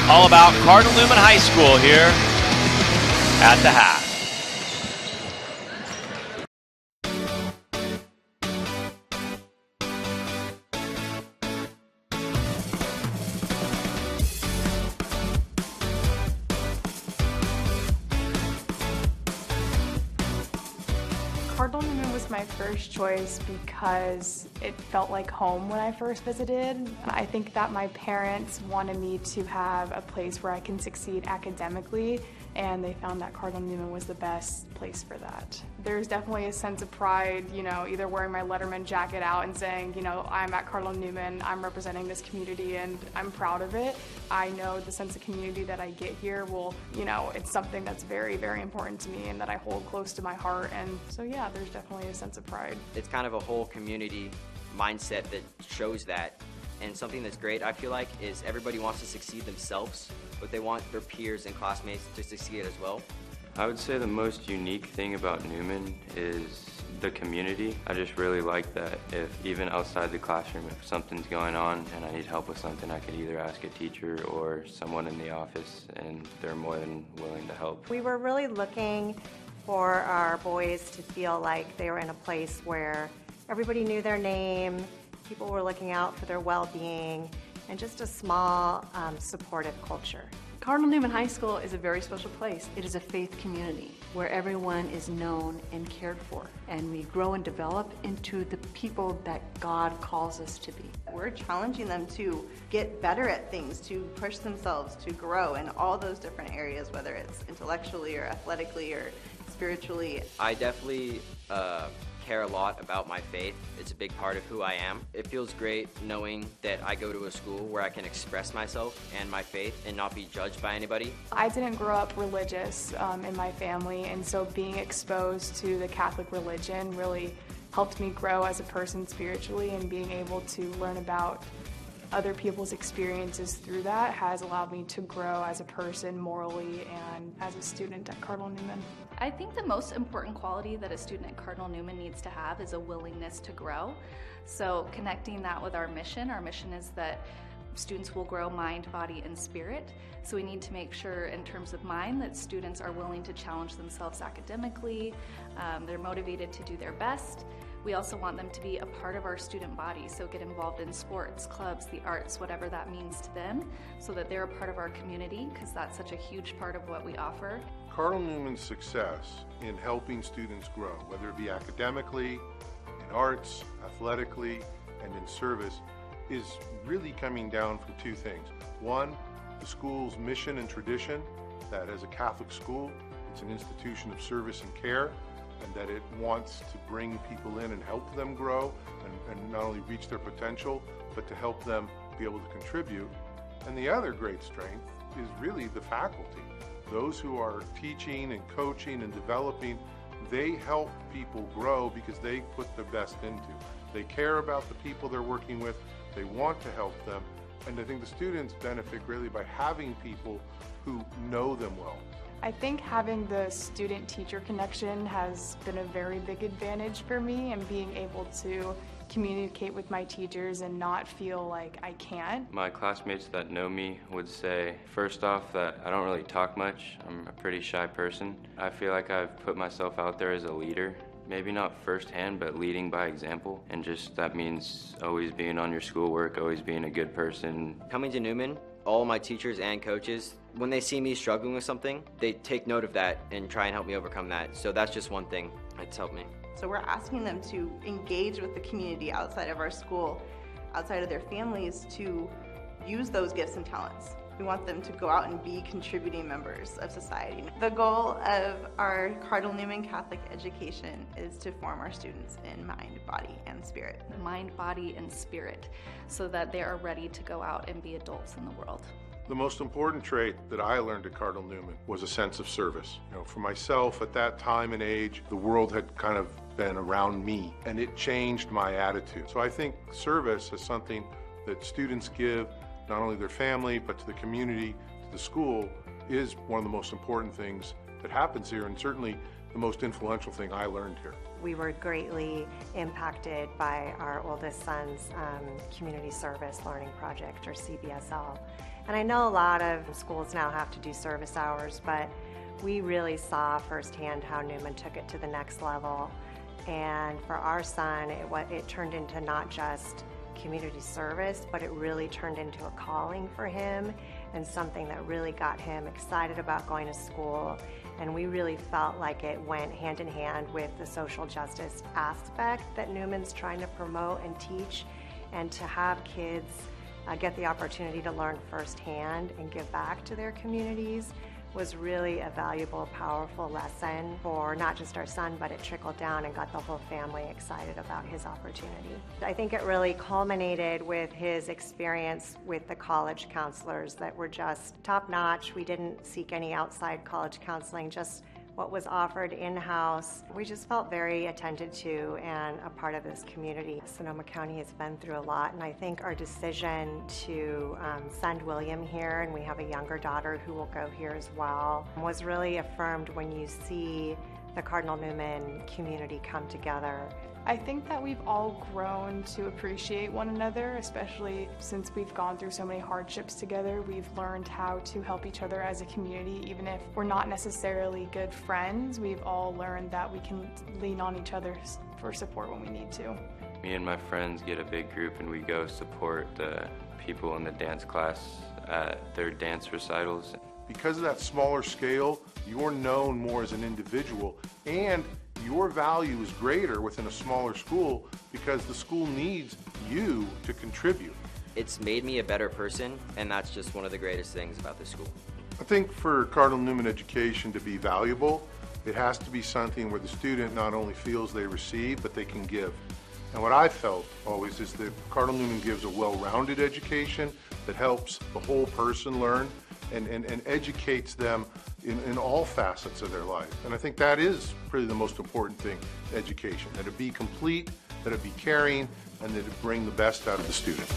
Speaker 2: all about Cardinal Newman High School here at the half.
Speaker 4: Cardinal Newman was my first choice because it felt like home when I first visited. I think that my parents wanted me to have a place where I can succeed academically, and they found that Cardinal Newman was the best place for that. There's definitely a sense of pride, you know, either wearing my Letterman jacket out and saying, you know, I'm at Cardinal Newman, I'm representing this community, and I'm proud of it. I know the sense of community that I get here will, you know, it's something that's very, very important to me and that I hold close to my heart. And so, yeah, there's definitely a sense of pride.
Speaker 5: It's kind of a whole community mindset that shows that. And something that's great, I feel like, is everybody wants to succeed themselves, but they want their peers and classmates to succeed as well.
Speaker 6: I would say the most unique thing about Newman is the community. I just really like that if even outside the classroom, if something's going on and I need help with something, I could either ask a teacher or someone in the office, and they're more than willing to help.
Speaker 7: We were really looking for our boys to feel like they were in a place where everybody knew their name, people were looking out for their well-being, and just a small, supportive culture.
Speaker 8: Cardinal Newman High School is a very special place. It is a faith community where everyone is known and cared for, and we grow and develop into the people that God calls us to be.
Speaker 9: We're challenging them to get better at things, to push themselves, to grow in all those different areas, whether it's intellectually or athletically or spiritually.
Speaker 5: I definitely care a lot about my faith. It's a big part of who I am. It feels great knowing that I go to a school where I can express myself and my faith and not be judged by anybody.
Speaker 4: I didn't grow up religious in my family, and so being exposed to the Catholic religion really helped me grow as a person spiritually, and being able to learn about other people's experiences through that has allowed me to grow as a person morally and as a student at Cardinal Newman.
Speaker 10: I think the most important quality that a student at Cardinal Newman needs to have is a willingness to grow. So connecting that with our mission is that students will grow mind, body, and spirit. So we need to make sure in terms of mind that students are willing to challenge themselves academically, they're motivated to do their best. We also want them to be a part of our student body, so get involved in sports, clubs, the arts, whatever that means to them, so that they're a part of our community, because that's such a huge part of what we offer.
Speaker 11: Cardinal Newman's success in helping students grow, whether it be academically, in arts, athletically, and in service, is really coming down from two things. One, the school's mission and tradition, that as a Catholic school, it's an institution of service and care, and that it wants to bring people in and help them grow and not only reach their potential, but to help them be able to contribute. And the other great strength is really the faculty. Those who are teaching and coaching and developing, they help people grow because they put their best into. They care about the people they're working with, they want to help them, and I think the students benefit greatly by having people who know them well.
Speaker 4: I think having the student-teacher connection has been a very big advantage for me, and being able to communicate with my teachers and not feel like I can't.
Speaker 6: My classmates that know me would say, first off, that I don't really talk much. I'm a pretty shy person. I feel like I've put myself out there as a leader, maybe not firsthand, but leading by example. And just that means always being on your schoolwork, always being a good person.
Speaker 5: Coming to Newman, all my teachers and coaches, when they see me struggling with something, they take note of that and try and help me overcome that. So that's just one thing that's helped me.
Speaker 9: So we're asking them to engage with the community outside of our school, outside of their families, to use those gifts and talents. We want them to go out and be contributing members of society. The goal of our Cardinal Newman Catholic education is to form our students in mind, body, and spirit.
Speaker 10: Mind, body, and spirit, so that they are ready to go out and be adults in the world.
Speaker 11: The most important trait that I learned at Cardinal Newman was a sense of service. For myself at that time and age, the world had kind of been around me, and it changed my attitude. So I think service is something that students give not only their family, but to the community, to the school, is one of the most important things that happens here, and certainly the most influential thing I learned here.
Speaker 7: We were greatly impacted by our oldest son's community service learning project, or CBSL. And I know a lot of schools now have to do service hours, but we really saw firsthand how Newman took it to the next level. And for our son, it turned into not just community service, but it really turned into a calling for him and something that really got him excited about going to school. And we really felt like it went hand in hand with the social justice aspect that Newman's trying to promote and teach, and to have kids get the opportunity to learn firsthand and give back to their communities was really a valuable, powerful lesson for not just our son, but it trickled down and got the whole family excited about his opportunity. I think it really culminated with his experience with the college counselors that were just top-notch. We didn't seek any outside college counseling, just what was offered in-house. We just felt very attended to and a part of this community. Sonoma County has been through a lot, and I think our decision to send William here, and we have a younger daughter who will go here as well, was really affirmed when you see the Cardinal Newman community come together.
Speaker 4: I think that we've all grown to appreciate one another, especially since we've gone through so many hardships together. We've learned how to help each other as a community, even if we're not necessarily good friends. We've all learned that we can lean on each other for support when we need to.
Speaker 6: Me and my friends get a big group and we go support the people in the dance class at their dance recitals.
Speaker 11: Because of that smaller scale, you're known more as an individual, and your value is greater within a smaller school because the school needs you to contribute.
Speaker 5: It's made me a better person, and that's just one of the greatest things about this school.
Speaker 11: I think for Cardinal Newman education to be valuable, it has to be something where the student not only feels they receive, but they can give. And what I felt always is that Cardinal Newman gives a well-rounded education that helps the whole person learn and educates them in all facets of their life. And I think that is really the most important thing, education, that it be complete, that it be caring, and that it bring the best out of the student.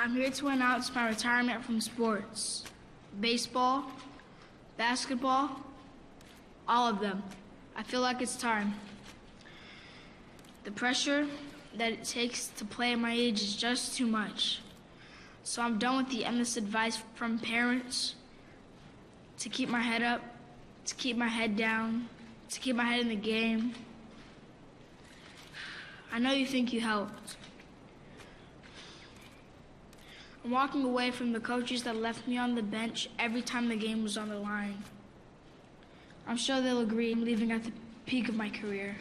Speaker 12: I'm here to announce my retirement from sports. Baseball, basketball, all of them. I feel like it's time. The pressure that it takes to play at my age is just too much. So I'm done with the endless advice from parents to keep my head up, to keep my head down, to keep my head in the game. I know you think you helped. I'm walking away from the coaches that left me on the bench every time the game was on the line. I'm sure they'll agree I'm leaving at the peak of my career.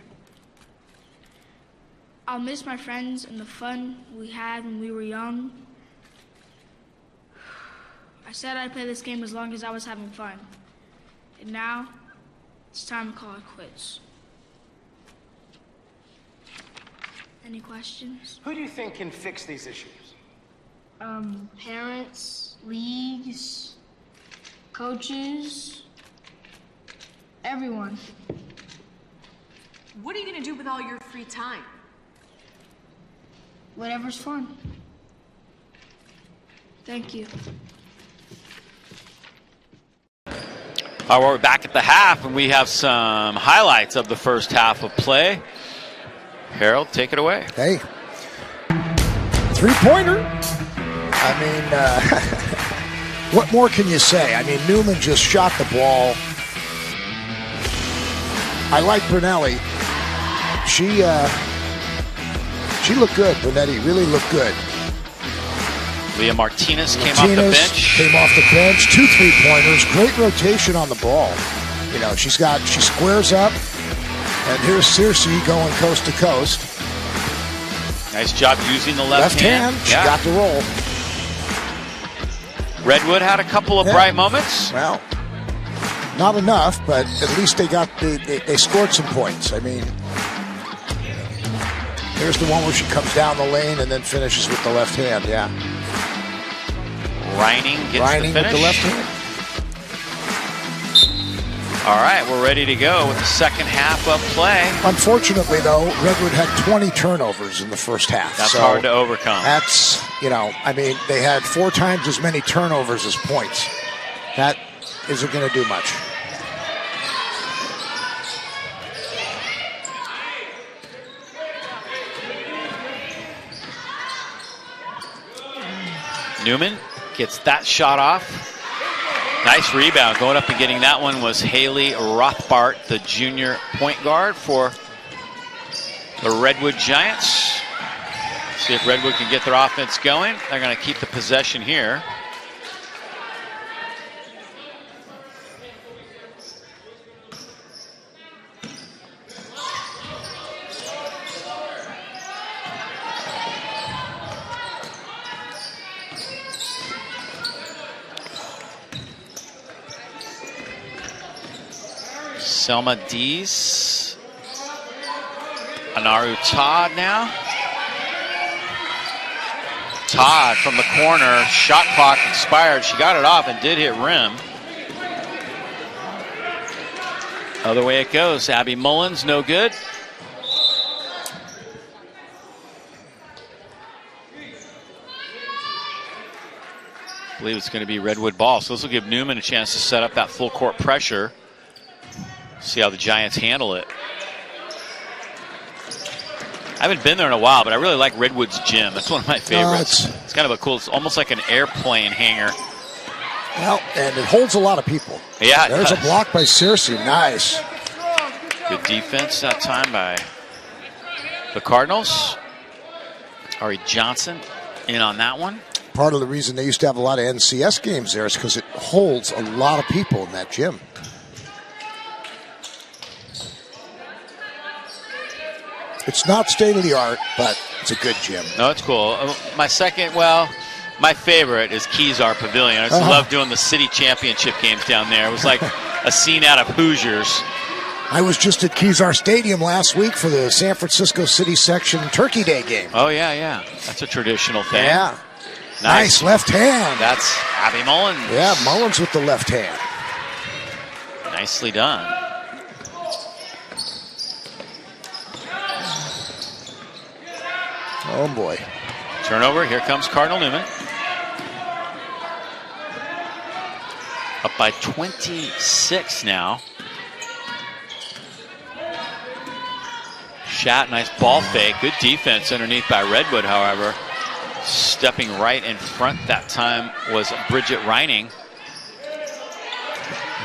Speaker 12: I'll miss my friends and the fun we had when we were young. I said I'd play this game as long as I was having fun. And now, it's time to call it quits. Any questions?
Speaker 13: Who do you think can fix these issues?
Speaker 12: Parents, leagues, coaches, everyone.
Speaker 13: What are you going to do with all your free time?
Speaker 12: Whatever's fun. Thank you.
Speaker 2: All right, we're back at the half, and we have some highlights of the first half of play. Harold, take it away.
Speaker 3: Hey, three-pointer. I mean, what more can you say? I mean, Newman just shot the ball. I like Brunelli. She looked good. Brunetti really looked good.
Speaker 2: Leah Martinez came off the bench.
Speaker 3: Came off the bench. 2 3-pointers. Great rotation on the ball. You know, she squares up, and here's Circe going coast to coast.
Speaker 2: Nice job using the left hand.
Speaker 3: She got the roll.
Speaker 2: Redwood had a couple of bright moments.
Speaker 3: Well, not enough, but at least they scored some points. I mean, here's the one where she comes down the lane and then finishes with the left hand. Yeah.
Speaker 2: Reining gets the finish.
Speaker 3: With the left hand.
Speaker 2: All right, we're ready to go with the second half of play.
Speaker 3: Unfortunately, though, Redwood had 20 turnovers in the first half.
Speaker 2: That's hard to overcome.
Speaker 3: That's, I mean, they had 4 times as many turnovers as points. That isn't going to do much.
Speaker 2: Newman gets that shot off. Nice rebound. Going up and getting that one was Haley Rothbart, the junior point guard for the Redwood Giants. See if Redwood can get their offense going. They're going to keep the possession here. Selma Dees. Anaru Todd now. Todd from the corner. Shot clock expired. She got it off and did hit rim. Other way it goes. Abby Mullins, no good. I believe it's going to be Redwood ball. So this will give Newman a chance to set up that full court pressure. See how the Giants handle it. I haven't been there in a while, but I really like Redwood's gym. That's one of my favorites. It's kind of a cool, it's almost like an airplane hangar.
Speaker 3: Well, and it holds a lot of people.
Speaker 2: Yeah,
Speaker 3: there's a block by Circe. Nice.
Speaker 2: Good defense that time by the Cardinals. Ari Johnson in on that one.
Speaker 3: Part of the reason they used to have a lot of NCS games there is because it holds a lot of people in that gym. It's not state-of-the-art, but it's a good gym.
Speaker 2: No, it's cool. My favorite is Kezar Pavilion. I just love doing the city championship games down there. It was like a scene out of Hoosiers.
Speaker 3: I was just at Kezar Stadium last week for the San Francisco City Section Turkey Day game.
Speaker 2: Oh, yeah. That's a traditional thing.
Speaker 3: Yeah. Nice left hand.
Speaker 2: That's Abby Mullins.
Speaker 3: Yeah, Mullins with the left hand.
Speaker 2: Nicely done.
Speaker 3: Oh, boy.
Speaker 2: Turnover. Here comes Cardinal Newman. Up by 26 now. Shot, nice ball fake. Good defense underneath by Redwood, however. Stepping right in front that time was Bridget Reining.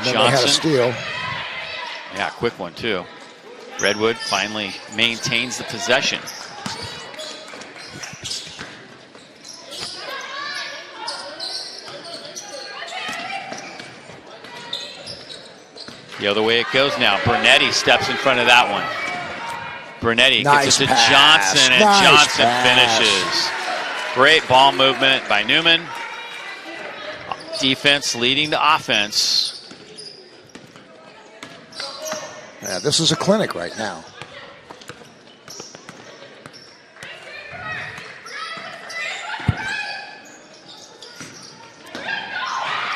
Speaker 3: Johnson. They had a steal.
Speaker 2: Yeah, quick one, too. Redwood finally maintains the possession. The other way it goes now. Brunetti steps in front of that one. Brunetti gets it to Johnson, and Johnson finishes. Great ball movement by Newman. Defense leading to offense.
Speaker 3: Yeah, this is a clinic right now.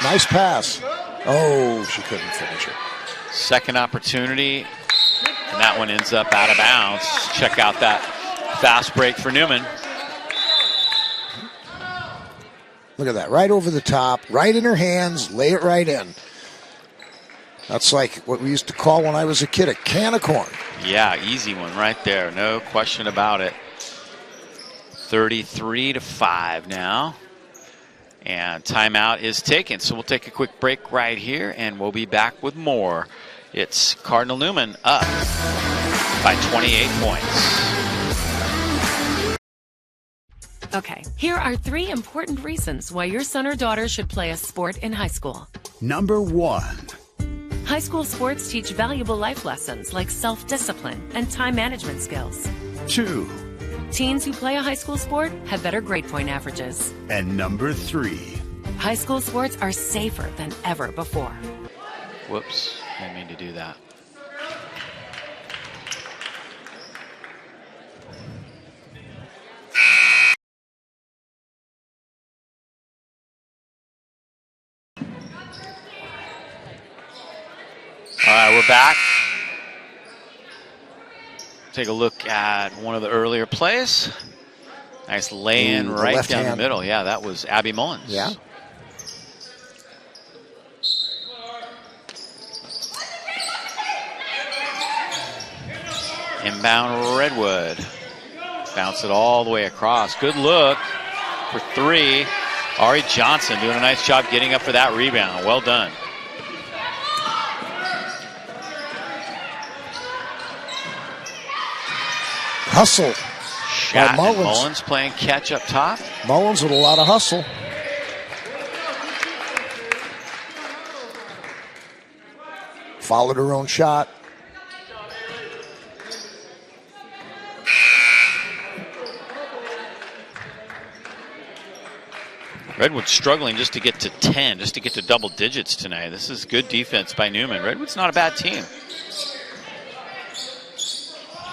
Speaker 3: Nice pass. Oh, she couldn't finish it.
Speaker 2: Second opportunity, and that one ends up out of bounds. Check out that fast break for Newman.
Speaker 3: Look at that, right over the top, right in her hands, lay it right in. That's like what we used to call when I was a kid a can of corn.
Speaker 2: Yeah, easy one right there, no question about it. 33-5 now. And timeout is taken, so we'll take a quick break right here, and we'll be back with more. It's Cardinal Newman up by 28 points.
Speaker 14: Okay, here are 3 important reasons why your son or daughter should play a sport in high school.
Speaker 15: Number 1.
Speaker 14: High school sports teach valuable life lessons like self-discipline and time management skills.
Speaker 15: 2.
Speaker 14: Teens who play a high school sport have better grade point averages.
Speaker 15: And number 3.
Speaker 14: High school sports are safer than ever before.
Speaker 2: Whoops, didn't mean to do that. All right, we're back. Take a look at one of the earlier plays. Nice lay-in right down the middle. Yeah, that was Abby Mullins.
Speaker 3: Yeah.
Speaker 2: Inbound Redwood. Bounce it all the way across. Good look for 3. Ari Johnson doing a nice job getting up for that rebound. Well done.
Speaker 3: Hustle.
Speaker 2: Shot Mullins playing catch up top.
Speaker 3: Mullins with a lot of hustle. Followed her own shot.
Speaker 2: Redwood struggling just to get to 10, just to get to double digits tonight. This is good defense by Newman. Redwood's not a bad team.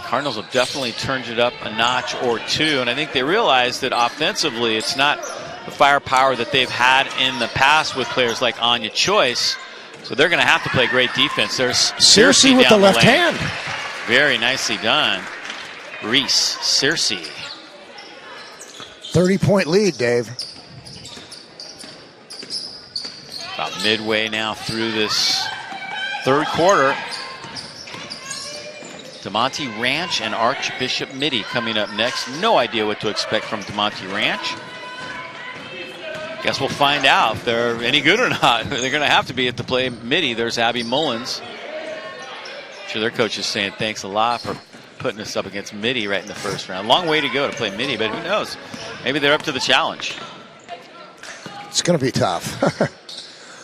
Speaker 2: Cardinals have definitely turned it up a notch or 2, and I think they realize that offensively it's not the firepower that they've had in the past with players like Anya Choice, so they're going to have to play great defense. There's
Speaker 3: Searcy with the left hand.
Speaker 2: Very nicely done. Reese, Searcy.
Speaker 3: 30-point lead, Dave.
Speaker 2: About midway now through this third quarter. DeMonte Ranch and Archbishop Mitty coming up next. No idea what to expect from DeMonte Ranch. Guess we'll find out if they're any good or not. They're going to have to be at the play Mitty. There's Abby Mullins. I'm sure their coach is saying thanks a lot for putting us up against Mitty right in the first round. Long way to go to play Mitty, but who knows? Maybe they're up to the challenge.
Speaker 3: It's going to be tough.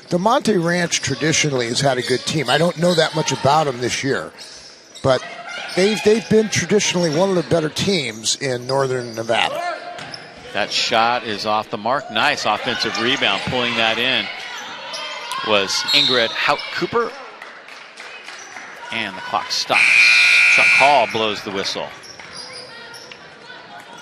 Speaker 3: DeMonte Ranch traditionally has had a good team. I don't know that much about them this year, but they've been traditionally one of the better teams in northern Nevada.
Speaker 2: That shot is off the mark. Nice offensive rebound. Pulling that in was Ingrid Hout-Cooper. And the clock stops. Chuck Hall blows the whistle.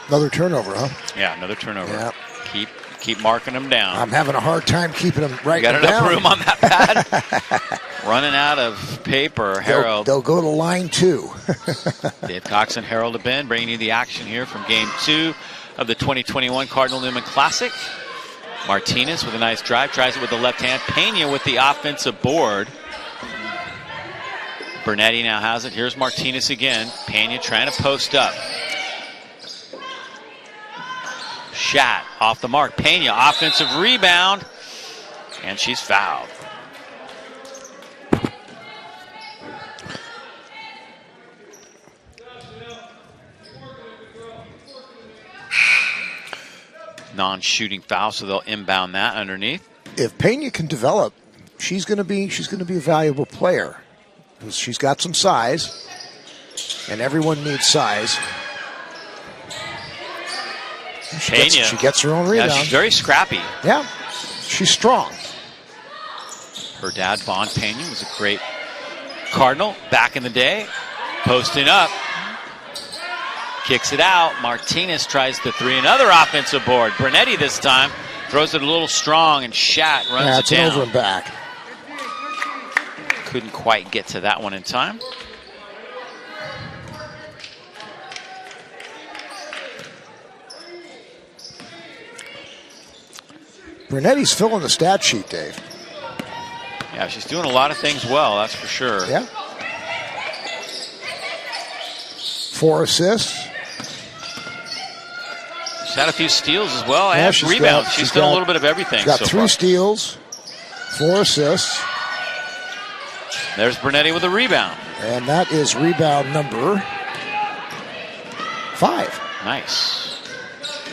Speaker 3: Another turnover, huh?
Speaker 2: Yeah, another turnover.
Speaker 3: Yeah.
Speaker 2: Keep marking them down.
Speaker 3: I'm having a hard time keeping them right
Speaker 2: down.
Speaker 3: Got enough
Speaker 2: room on that pad? Running out of paper. Harold.
Speaker 3: They'll go to line 2.
Speaker 2: Dave Cox and Harold Abend bringing you the action here from Game 2 of the 2021 Cardinal Newman Classic. Martinez with a nice drive, tries it with the left hand. Pena with the offensive board. Bernetti now has it. Here's Martinez again. Pena trying to post up. Shot off the mark. Pena, offensive rebound, and she's fouled. Non-shooting foul, so they'll inbound that underneath.
Speaker 3: If Pena can develop, she's going to be a valuable player. She's got some size, and everyone needs size. She gets her own rebound.
Speaker 2: Yeah, she's very scrappy.
Speaker 3: Yeah, she's strong.
Speaker 2: Her dad, Vaughn Pena, was a great Cardinal back in the day. Posting up. Kicks it out. Martinez tries the 3. Another offensive board. Bernetti this time Throws it a little strong, and Shat runs
Speaker 3: Yeah,
Speaker 2: it
Speaker 3: it's
Speaker 2: down.
Speaker 3: an over and back.
Speaker 2: Couldn't quite get to that one in time.
Speaker 3: Brunetti's filling the stat sheet, Dave.
Speaker 2: Yeah, she's doing a lot of things well, that's for sure.
Speaker 3: Yeah. 4 assists.
Speaker 2: She's had a few steals as well,
Speaker 3: Yeah,
Speaker 2: and rebounds. She's done a little bit of everything
Speaker 3: She's got
Speaker 2: so
Speaker 3: 3
Speaker 2: far.
Speaker 3: steals, 4 assists.
Speaker 2: There's Brunetti with a rebound.
Speaker 3: And that is rebound number 5.
Speaker 2: Nice.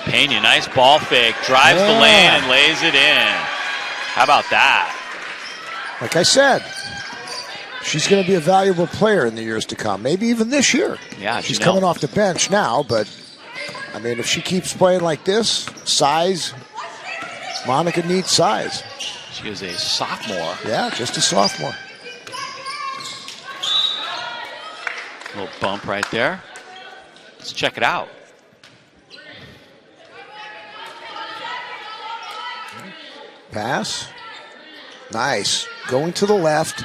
Speaker 2: Pena, nice ball fake. Drives the lane and lays it in. How about that?
Speaker 3: Like I said, she's going to be a valuable player in the years to come. Maybe even this year.
Speaker 2: Yeah,
Speaker 3: she's coming off the bench now, but I mean, if she keeps playing like this, size, Monica needs size.
Speaker 2: She is a sophomore.
Speaker 3: Yeah, just a sophomore.
Speaker 2: Little bump right there. Let's check it out.
Speaker 3: Pass. Nice. Going to the left.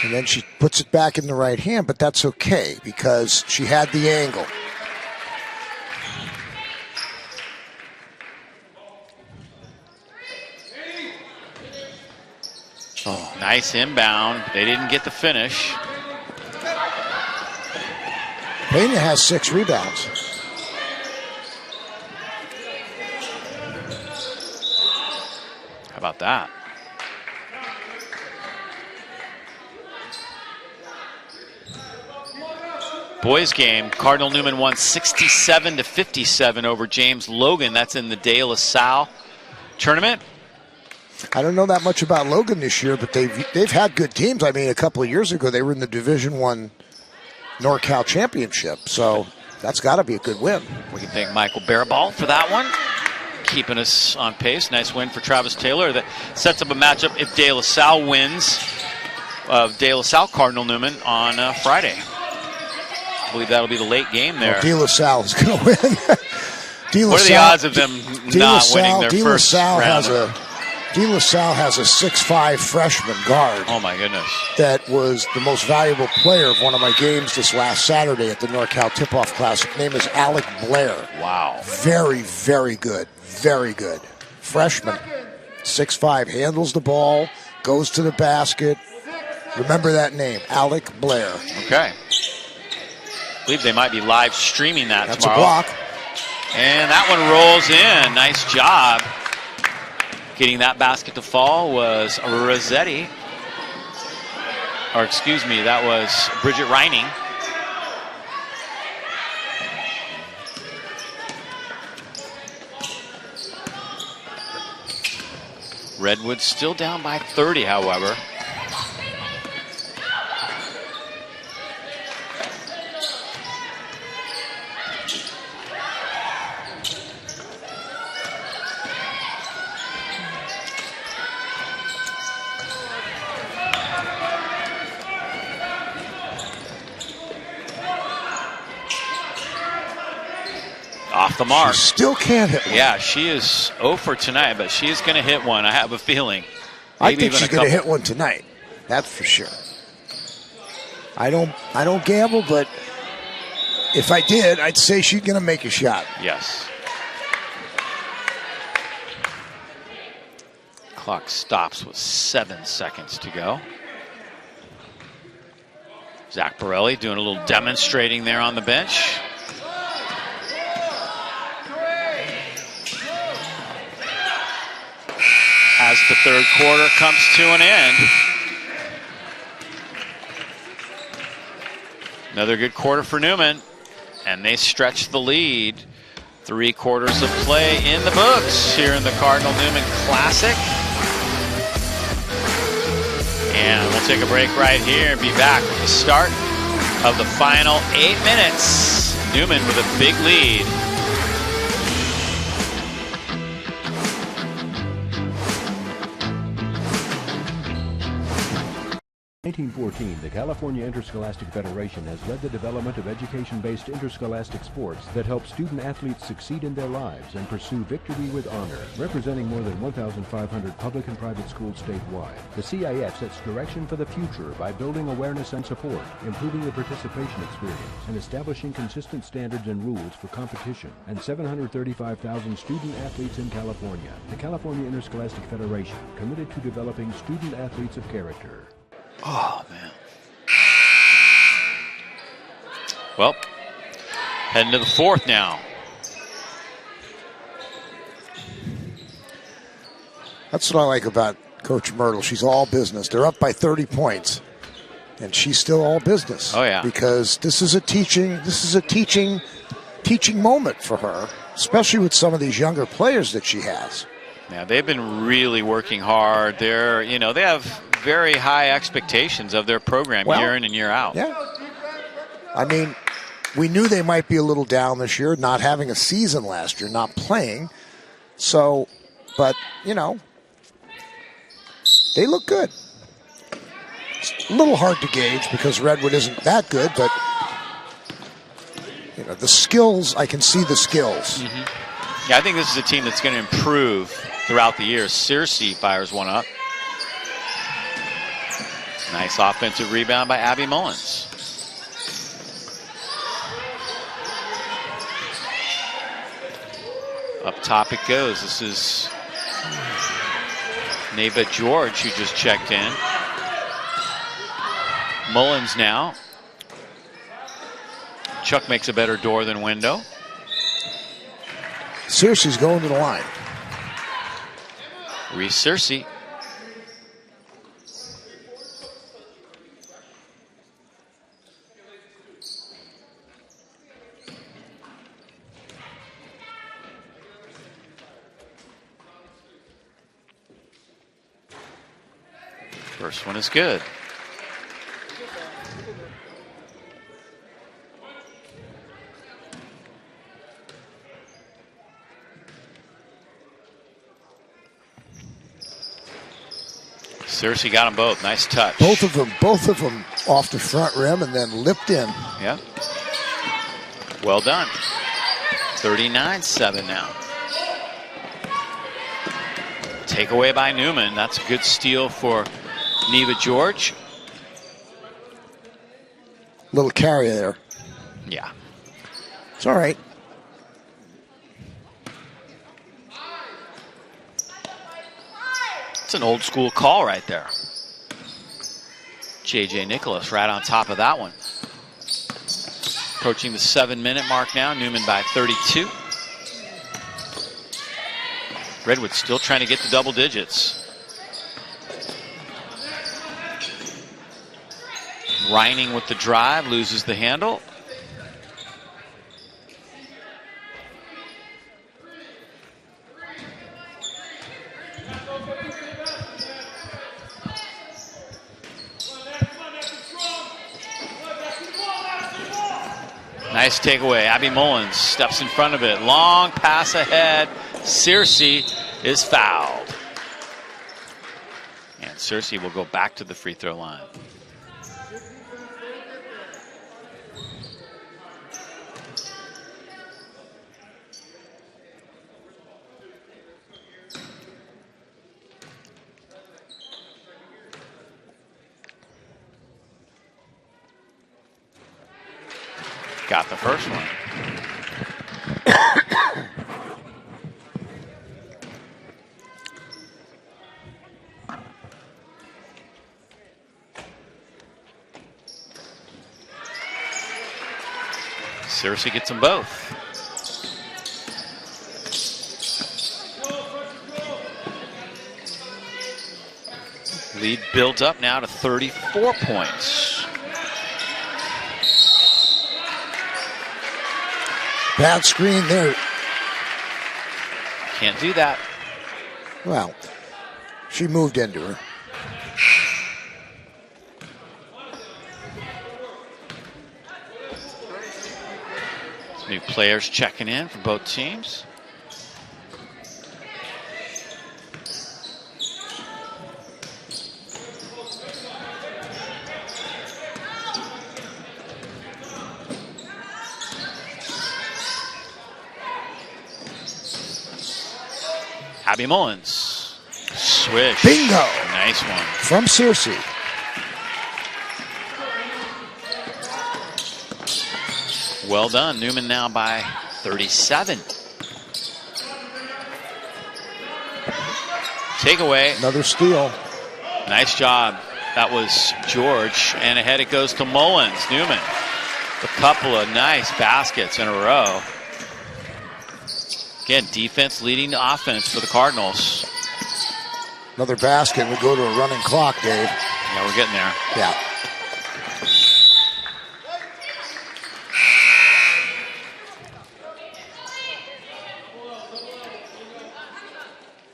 Speaker 3: And then she puts it back in the right hand, but that's okay because she had the angle.
Speaker 2: Oh, nice inbound. They didn't get the finish.
Speaker 3: Pena has 6 rebounds.
Speaker 2: How about that? Boys game, Cardinal Newman won 67-57 over James Logan. That's in the De La Salle tournament.
Speaker 3: I don't know that much about Logan this year, but they've had good teams. I mean, a couple of years ago, they were in the Division I NorCal Championship, so that's got to be a good win.
Speaker 2: We can thank Michael Barabal for that one, keeping us on pace. Nice win for Travis Taylor. That sets up a matchup if De La Salle wins De La Salle Cardinal Newman on Friday. I believe that'll be the late game there.
Speaker 3: Well, De La Salle is going to win.
Speaker 2: What are the odds of them not winning their first round?
Speaker 3: De La Salle has a 6'5" freshman guard.
Speaker 2: Oh, my goodness.
Speaker 3: That was the most valuable player of one of my games this last Saturday at the NorCal Tip-Off Classic. Name is Alec Blair.
Speaker 2: Wow.
Speaker 3: Very, very good. Very good. Freshman. 6'5", handles the ball, goes to the basket. Remember that name, Alec Blair.
Speaker 2: Okay. I believe they might be live streaming that
Speaker 3: That's
Speaker 2: tomorrow.
Speaker 3: a block.
Speaker 2: And that one rolls in. Nice job. Getting that basket to fall was Rossetti. Or excuse me, that was Bridget Reining. Redwood still down by 30, however. Off the mark.
Speaker 3: She still can't hit one.
Speaker 2: Yeah, she is 0 for tonight, but she is going to hit one. I have a feeling.
Speaker 3: I
Speaker 2: Maybe
Speaker 3: think
Speaker 2: even
Speaker 3: she's going to hit one tonight. That's for sure. I don't gamble, but if I did, I'd say she's going to make a shot.
Speaker 2: Yes. Clock stops with 7 seconds to go. Zach Borelli doing a little demonstrating there on the bench. As the third quarter comes to an end. Another good quarter for Newman, and they stretch the lead. 3 quarters of play in the books here in the Cardinal Newman Classic. And we'll take a break right here and be back with the start of the final 8 minutes. Newman with a big lead.
Speaker 16: 1914, the California Interscholastic Federation has led the development of education-based interscholastic sports that help student-athletes succeed in their lives and pursue victory with honor. Representing more than 1,500 public and private schools statewide, the CIF sets direction for the future by building awareness and support, improving the participation experience, and establishing consistent standards and rules for competition, and 735,000 student-athletes in California. The California Interscholastic Federation, committed to developing student-athletes of character.
Speaker 2: Oh, man. Well, heading to the fourth now.
Speaker 3: That's what I like about Coach Myrtle. She's all business. They're up by 30 points, and she's still all business.
Speaker 2: Oh, yeah.
Speaker 3: Because this is a teaching moment for her, especially with some of these younger players that she has.
Speaker 2: Yeah, they've been really working hard. They're, they have very high expectations of their program year in and year out.
Speaker 3: Yeah. I mean, we knew they might be a little down this year, not having a season last year, not playing. So, but, they look good. It's a little hard to gauge because Redwood isn't that good, but, the skills, I can see the skills.
Speaker 2: Mm-hmm. Yeah, I think this is a team that's going to improve throughout the year. Searcy fires one up. Nice offensive rebound by Abby Mullins. Up top it goes. This is Neva George who just checked in. Mullins now. Chuck makes a better door than window.
Speaker 3: Searcy's going to the line.
Speaker 2: Reese Searcy. First one is good. Searcy got them both. Nice touch.
Speaker 3: Both of them off the front rim and then lipped in.
Speaker 2: Yeah. Well done. 39-7 now. Takeaway by Newman. That's a good steal for Neva George.
Speaker 3: Little carry there.
Speaker 2: Yeah.
Speaker 3: It's all right.
Speaker 2: It's an old school call right there. J.J. Nicholas right on top of that one. Approaching the 7-minute mark now. Newman by 32. Redwood still trying to get to double digits. Reining with the drive, loses the handle. Nice takeaway. Abby Mullins steps in front of it. Long pass ahead. Searcy is fouled. And Searcy will go back to the free throw line. Got the first one. Searcy gets them both. Lead built up now to 34 points.
Speaker 3: Bad screen there.
Speaker 2: Can't do that.
Speaker 3: Well, she moved into her.
Speaker 2: Some new players checking in for both teams. Abby Mullins. Swish.
Speaker 3: Bingo.
Speaker 2: Nice one.
Speaker 3: From Searcy.
Speaker 2: Well done. Newman now by 37. Takeaway.
Speaker 3: Another steal.
Speaker 2: Nice job. That was George. And ahead it goes to Mullins. Newman. A couple of nice baskets in a row. Again, defense leading to offense for the Cardinals.
Speaker 3: Another basket. We go to a running clock, Dave.
Speaker 2: Yeah, we're getting there.
Speaker 3: Yeah.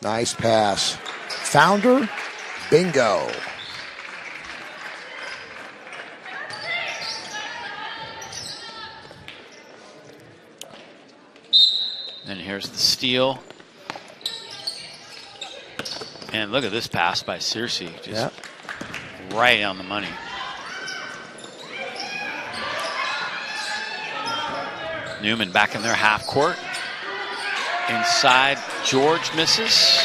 Speaker 3: Nice pass. Founder. Bingo.
Speaker 2: And here's the steal. And look at this pass by Searcy. Just right on the money. Newman back in their half court. Inside, George misses.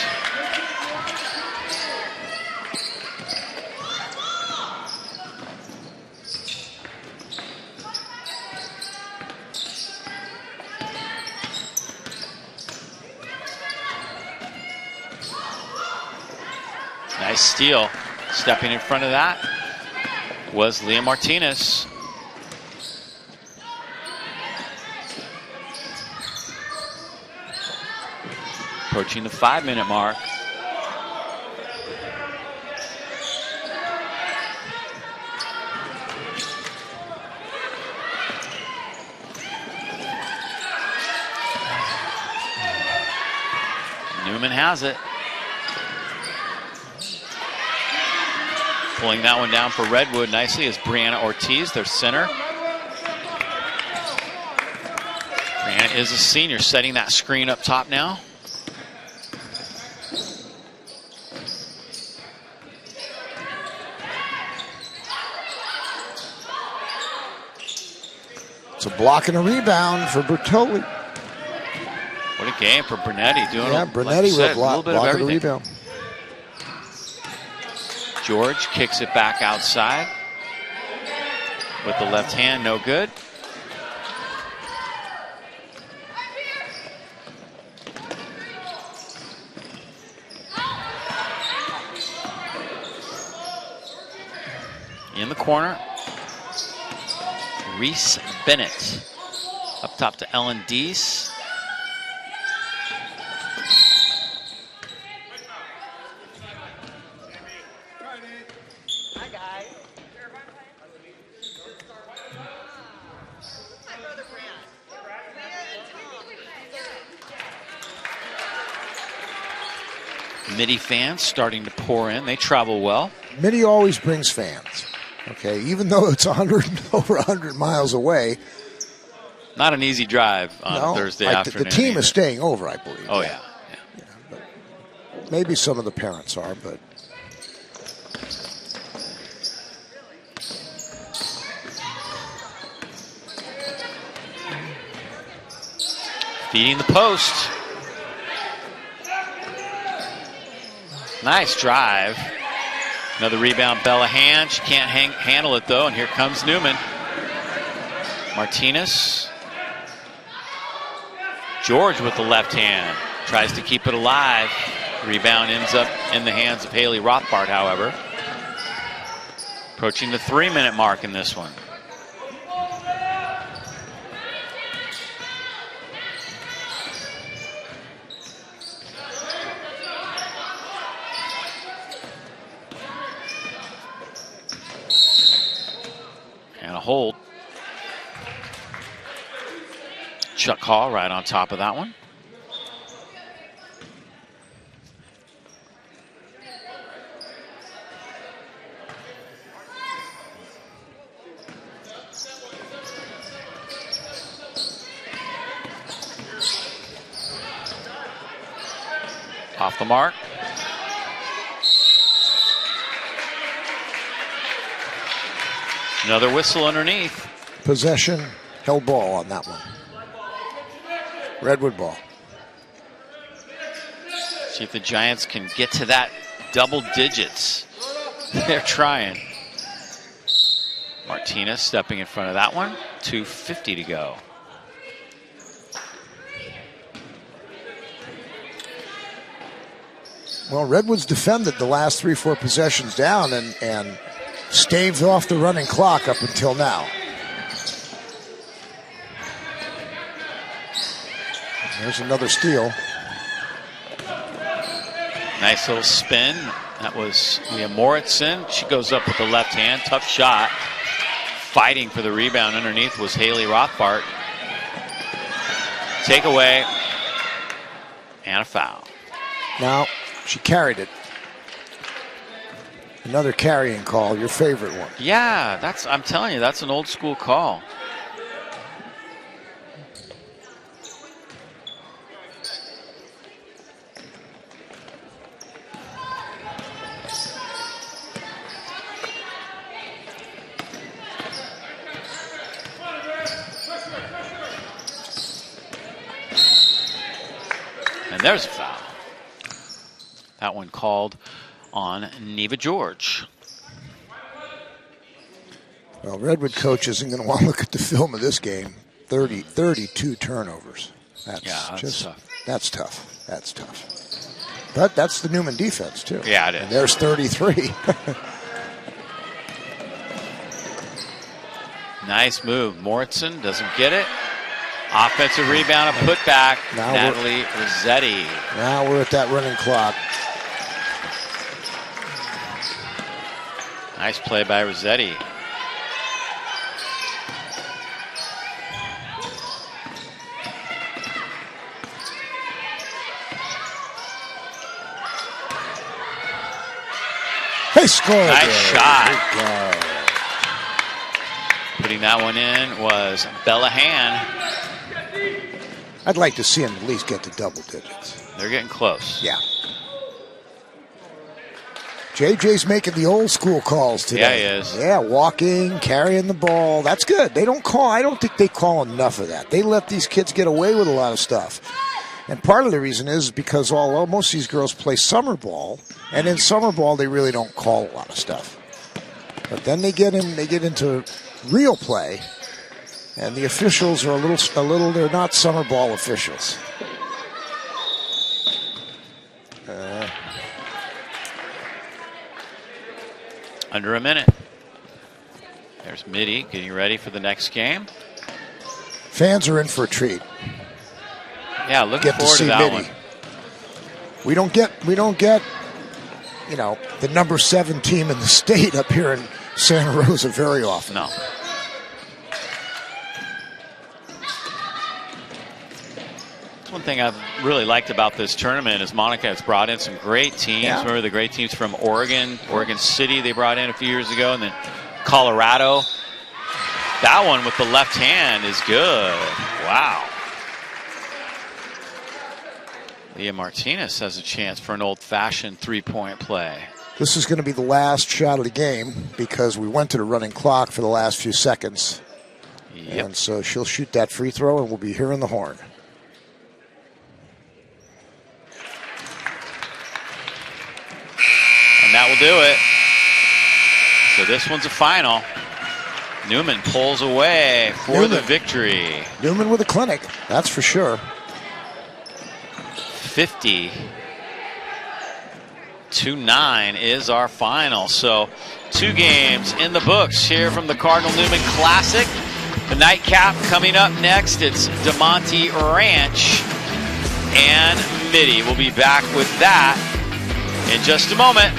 Speaker 2: Nice steal. Stepping in front of that was Liam Martinez. Approaching the 5-minute mark. Newman has it. Pulling that one down for Redwood nicely is Brianna Ortiz, their center. Brianna is a senior, setting that screen up top now.
Speaker 3: It's a block and a rebound for Bertoli.
Speaker 2: What a game for Brunetti. Doing
Speaker 3: Brunetti with a little
Speaker 2: bit of everything.
Speaker 3: Rebound.
Speaker 2: George kicks it back outside with the left hand, no good. In the corner, Reese Bennett. Up top to Ellen Deese. Midi fans starting to pour in. They travel well.
Speaker 3: Midi always brings fans. Okay, even though it's over 100 miles away.
Speaker 2: Not an easy drive on Thursday afternoon.
Speaker 3: The team
Speaker 2: either.
Speaker 3: is staying over, I believe.
Speaker 2: Oh, yeah.
Speaker 3: Maybe some of the parents are, but.
Speaker 2: Feeding the post. Nice drive. Another rebound, Bella Hand. She can't handle it, though, and here comes Newman. Martinez. George with the left hand. Tries to keep it alive. Rebound ends up in the hands of Haley Rothbard, however. Approaching the 3-minute mark in this one. And a hold. Chuck Hall right on top of that one. Off the mark. Another whistle underneath.
Speaker 3: Possession, held ball on that one. Redwood ball.
Speaker 2: See if the Giants can get to that double digits. They're trying. Martinez stepping in front of that one. 2:50 to go.
Speaker 3: Well, Redwood's defended the last 3-4 possessions down and staved off the running clock up until now. There's another steal.
Speaker 2: Nice little spin. That was Leah Moritzen. She goes up with the left hand. Tough shot. Fighting for the rebound underneath was Haley Rothbart. Takeaway and a foul.
Speaker 3: Now, she carried it. Another carrying call, your favorite one.
Speaker 2: Yeah, I'm telling you, that's an old school call. And there's a foul. That one called on Neva George.
Speaker 3: Well, Redwood coach isn't going to want to look at the film of this game. 32 turnovers. That's
Speaker 2: tough.
Speaker 3: That's tough. That's tough. But that's the Newman defense, too.
Speaker 2: Yeah, it is.
Speaker 3: And there's 33.
Speaker 2: Nice move. Moritzen doesn't get it. Offensive rebound, a putback. Natalie Rossetti.
Speaker 3: Now we're at that running clock.
Speaker 2: Nice play by Rossetti.
Speaker 3: They scored.
Speaker 2: Nice shot. Putting that one in was Bella Han.
Speaker 3: I'd like to see him at least get to double digits.
Speaker 2: They're getting close.
Speaker 3: Yeah. JJ's making the old school calls today.
Speaker 2: Yeah, he is.
Speaker 3: Yeah, walking, carrying the ball. That's good. They don't call. I don't think they call enough of that. They let these kids get away with a lot of stuff. And part of the reason is because most of these girls play summer ball, and in summer ball they really don't call a lot of stuff. But then they get into real play, and the officials are a little. They're not summer ball officials.
Speaker 2: Under a minute. There's Mitty getting ready for the next game.
Speaker 3: Fans are in for a treat.
Speaker 2: Yeah, looking forward to that one.
Speaker 3: We don't get, the number 7 team in the state up here in Santa Rosa very often.
Speaker 2: No. One thing I've really liked about this tournament is Monica has brought in some great teams.
Speaker 3: Yeah.
Speaker 2: Remember the great teams from Oregon City they brought in a few years ago, and then Colorado. That one with the left hand is good. Wow. Leah Martinez has a chance for an old-fashioned three-point play.
Speaker 3: This is going to be the last shot of the game because we went to the running clock for the last few seconds.
Speaker 2: Yep.
Speaker 3: And so she'll shoot that free throw, and we'll be hearing the horn.
Speaker 2: And that will do it. So this one's a final. Newman pulls away for the victory.
Speaker 3: Newman with a clinic, that's for sure.
Speaker 2: 50-9 is our final. So 2 games in the books here from the Cardinal Newman Classic. The nightcap coming up next. It's DeMonte Ranch and Mitty. We'll be back with that in just a moment.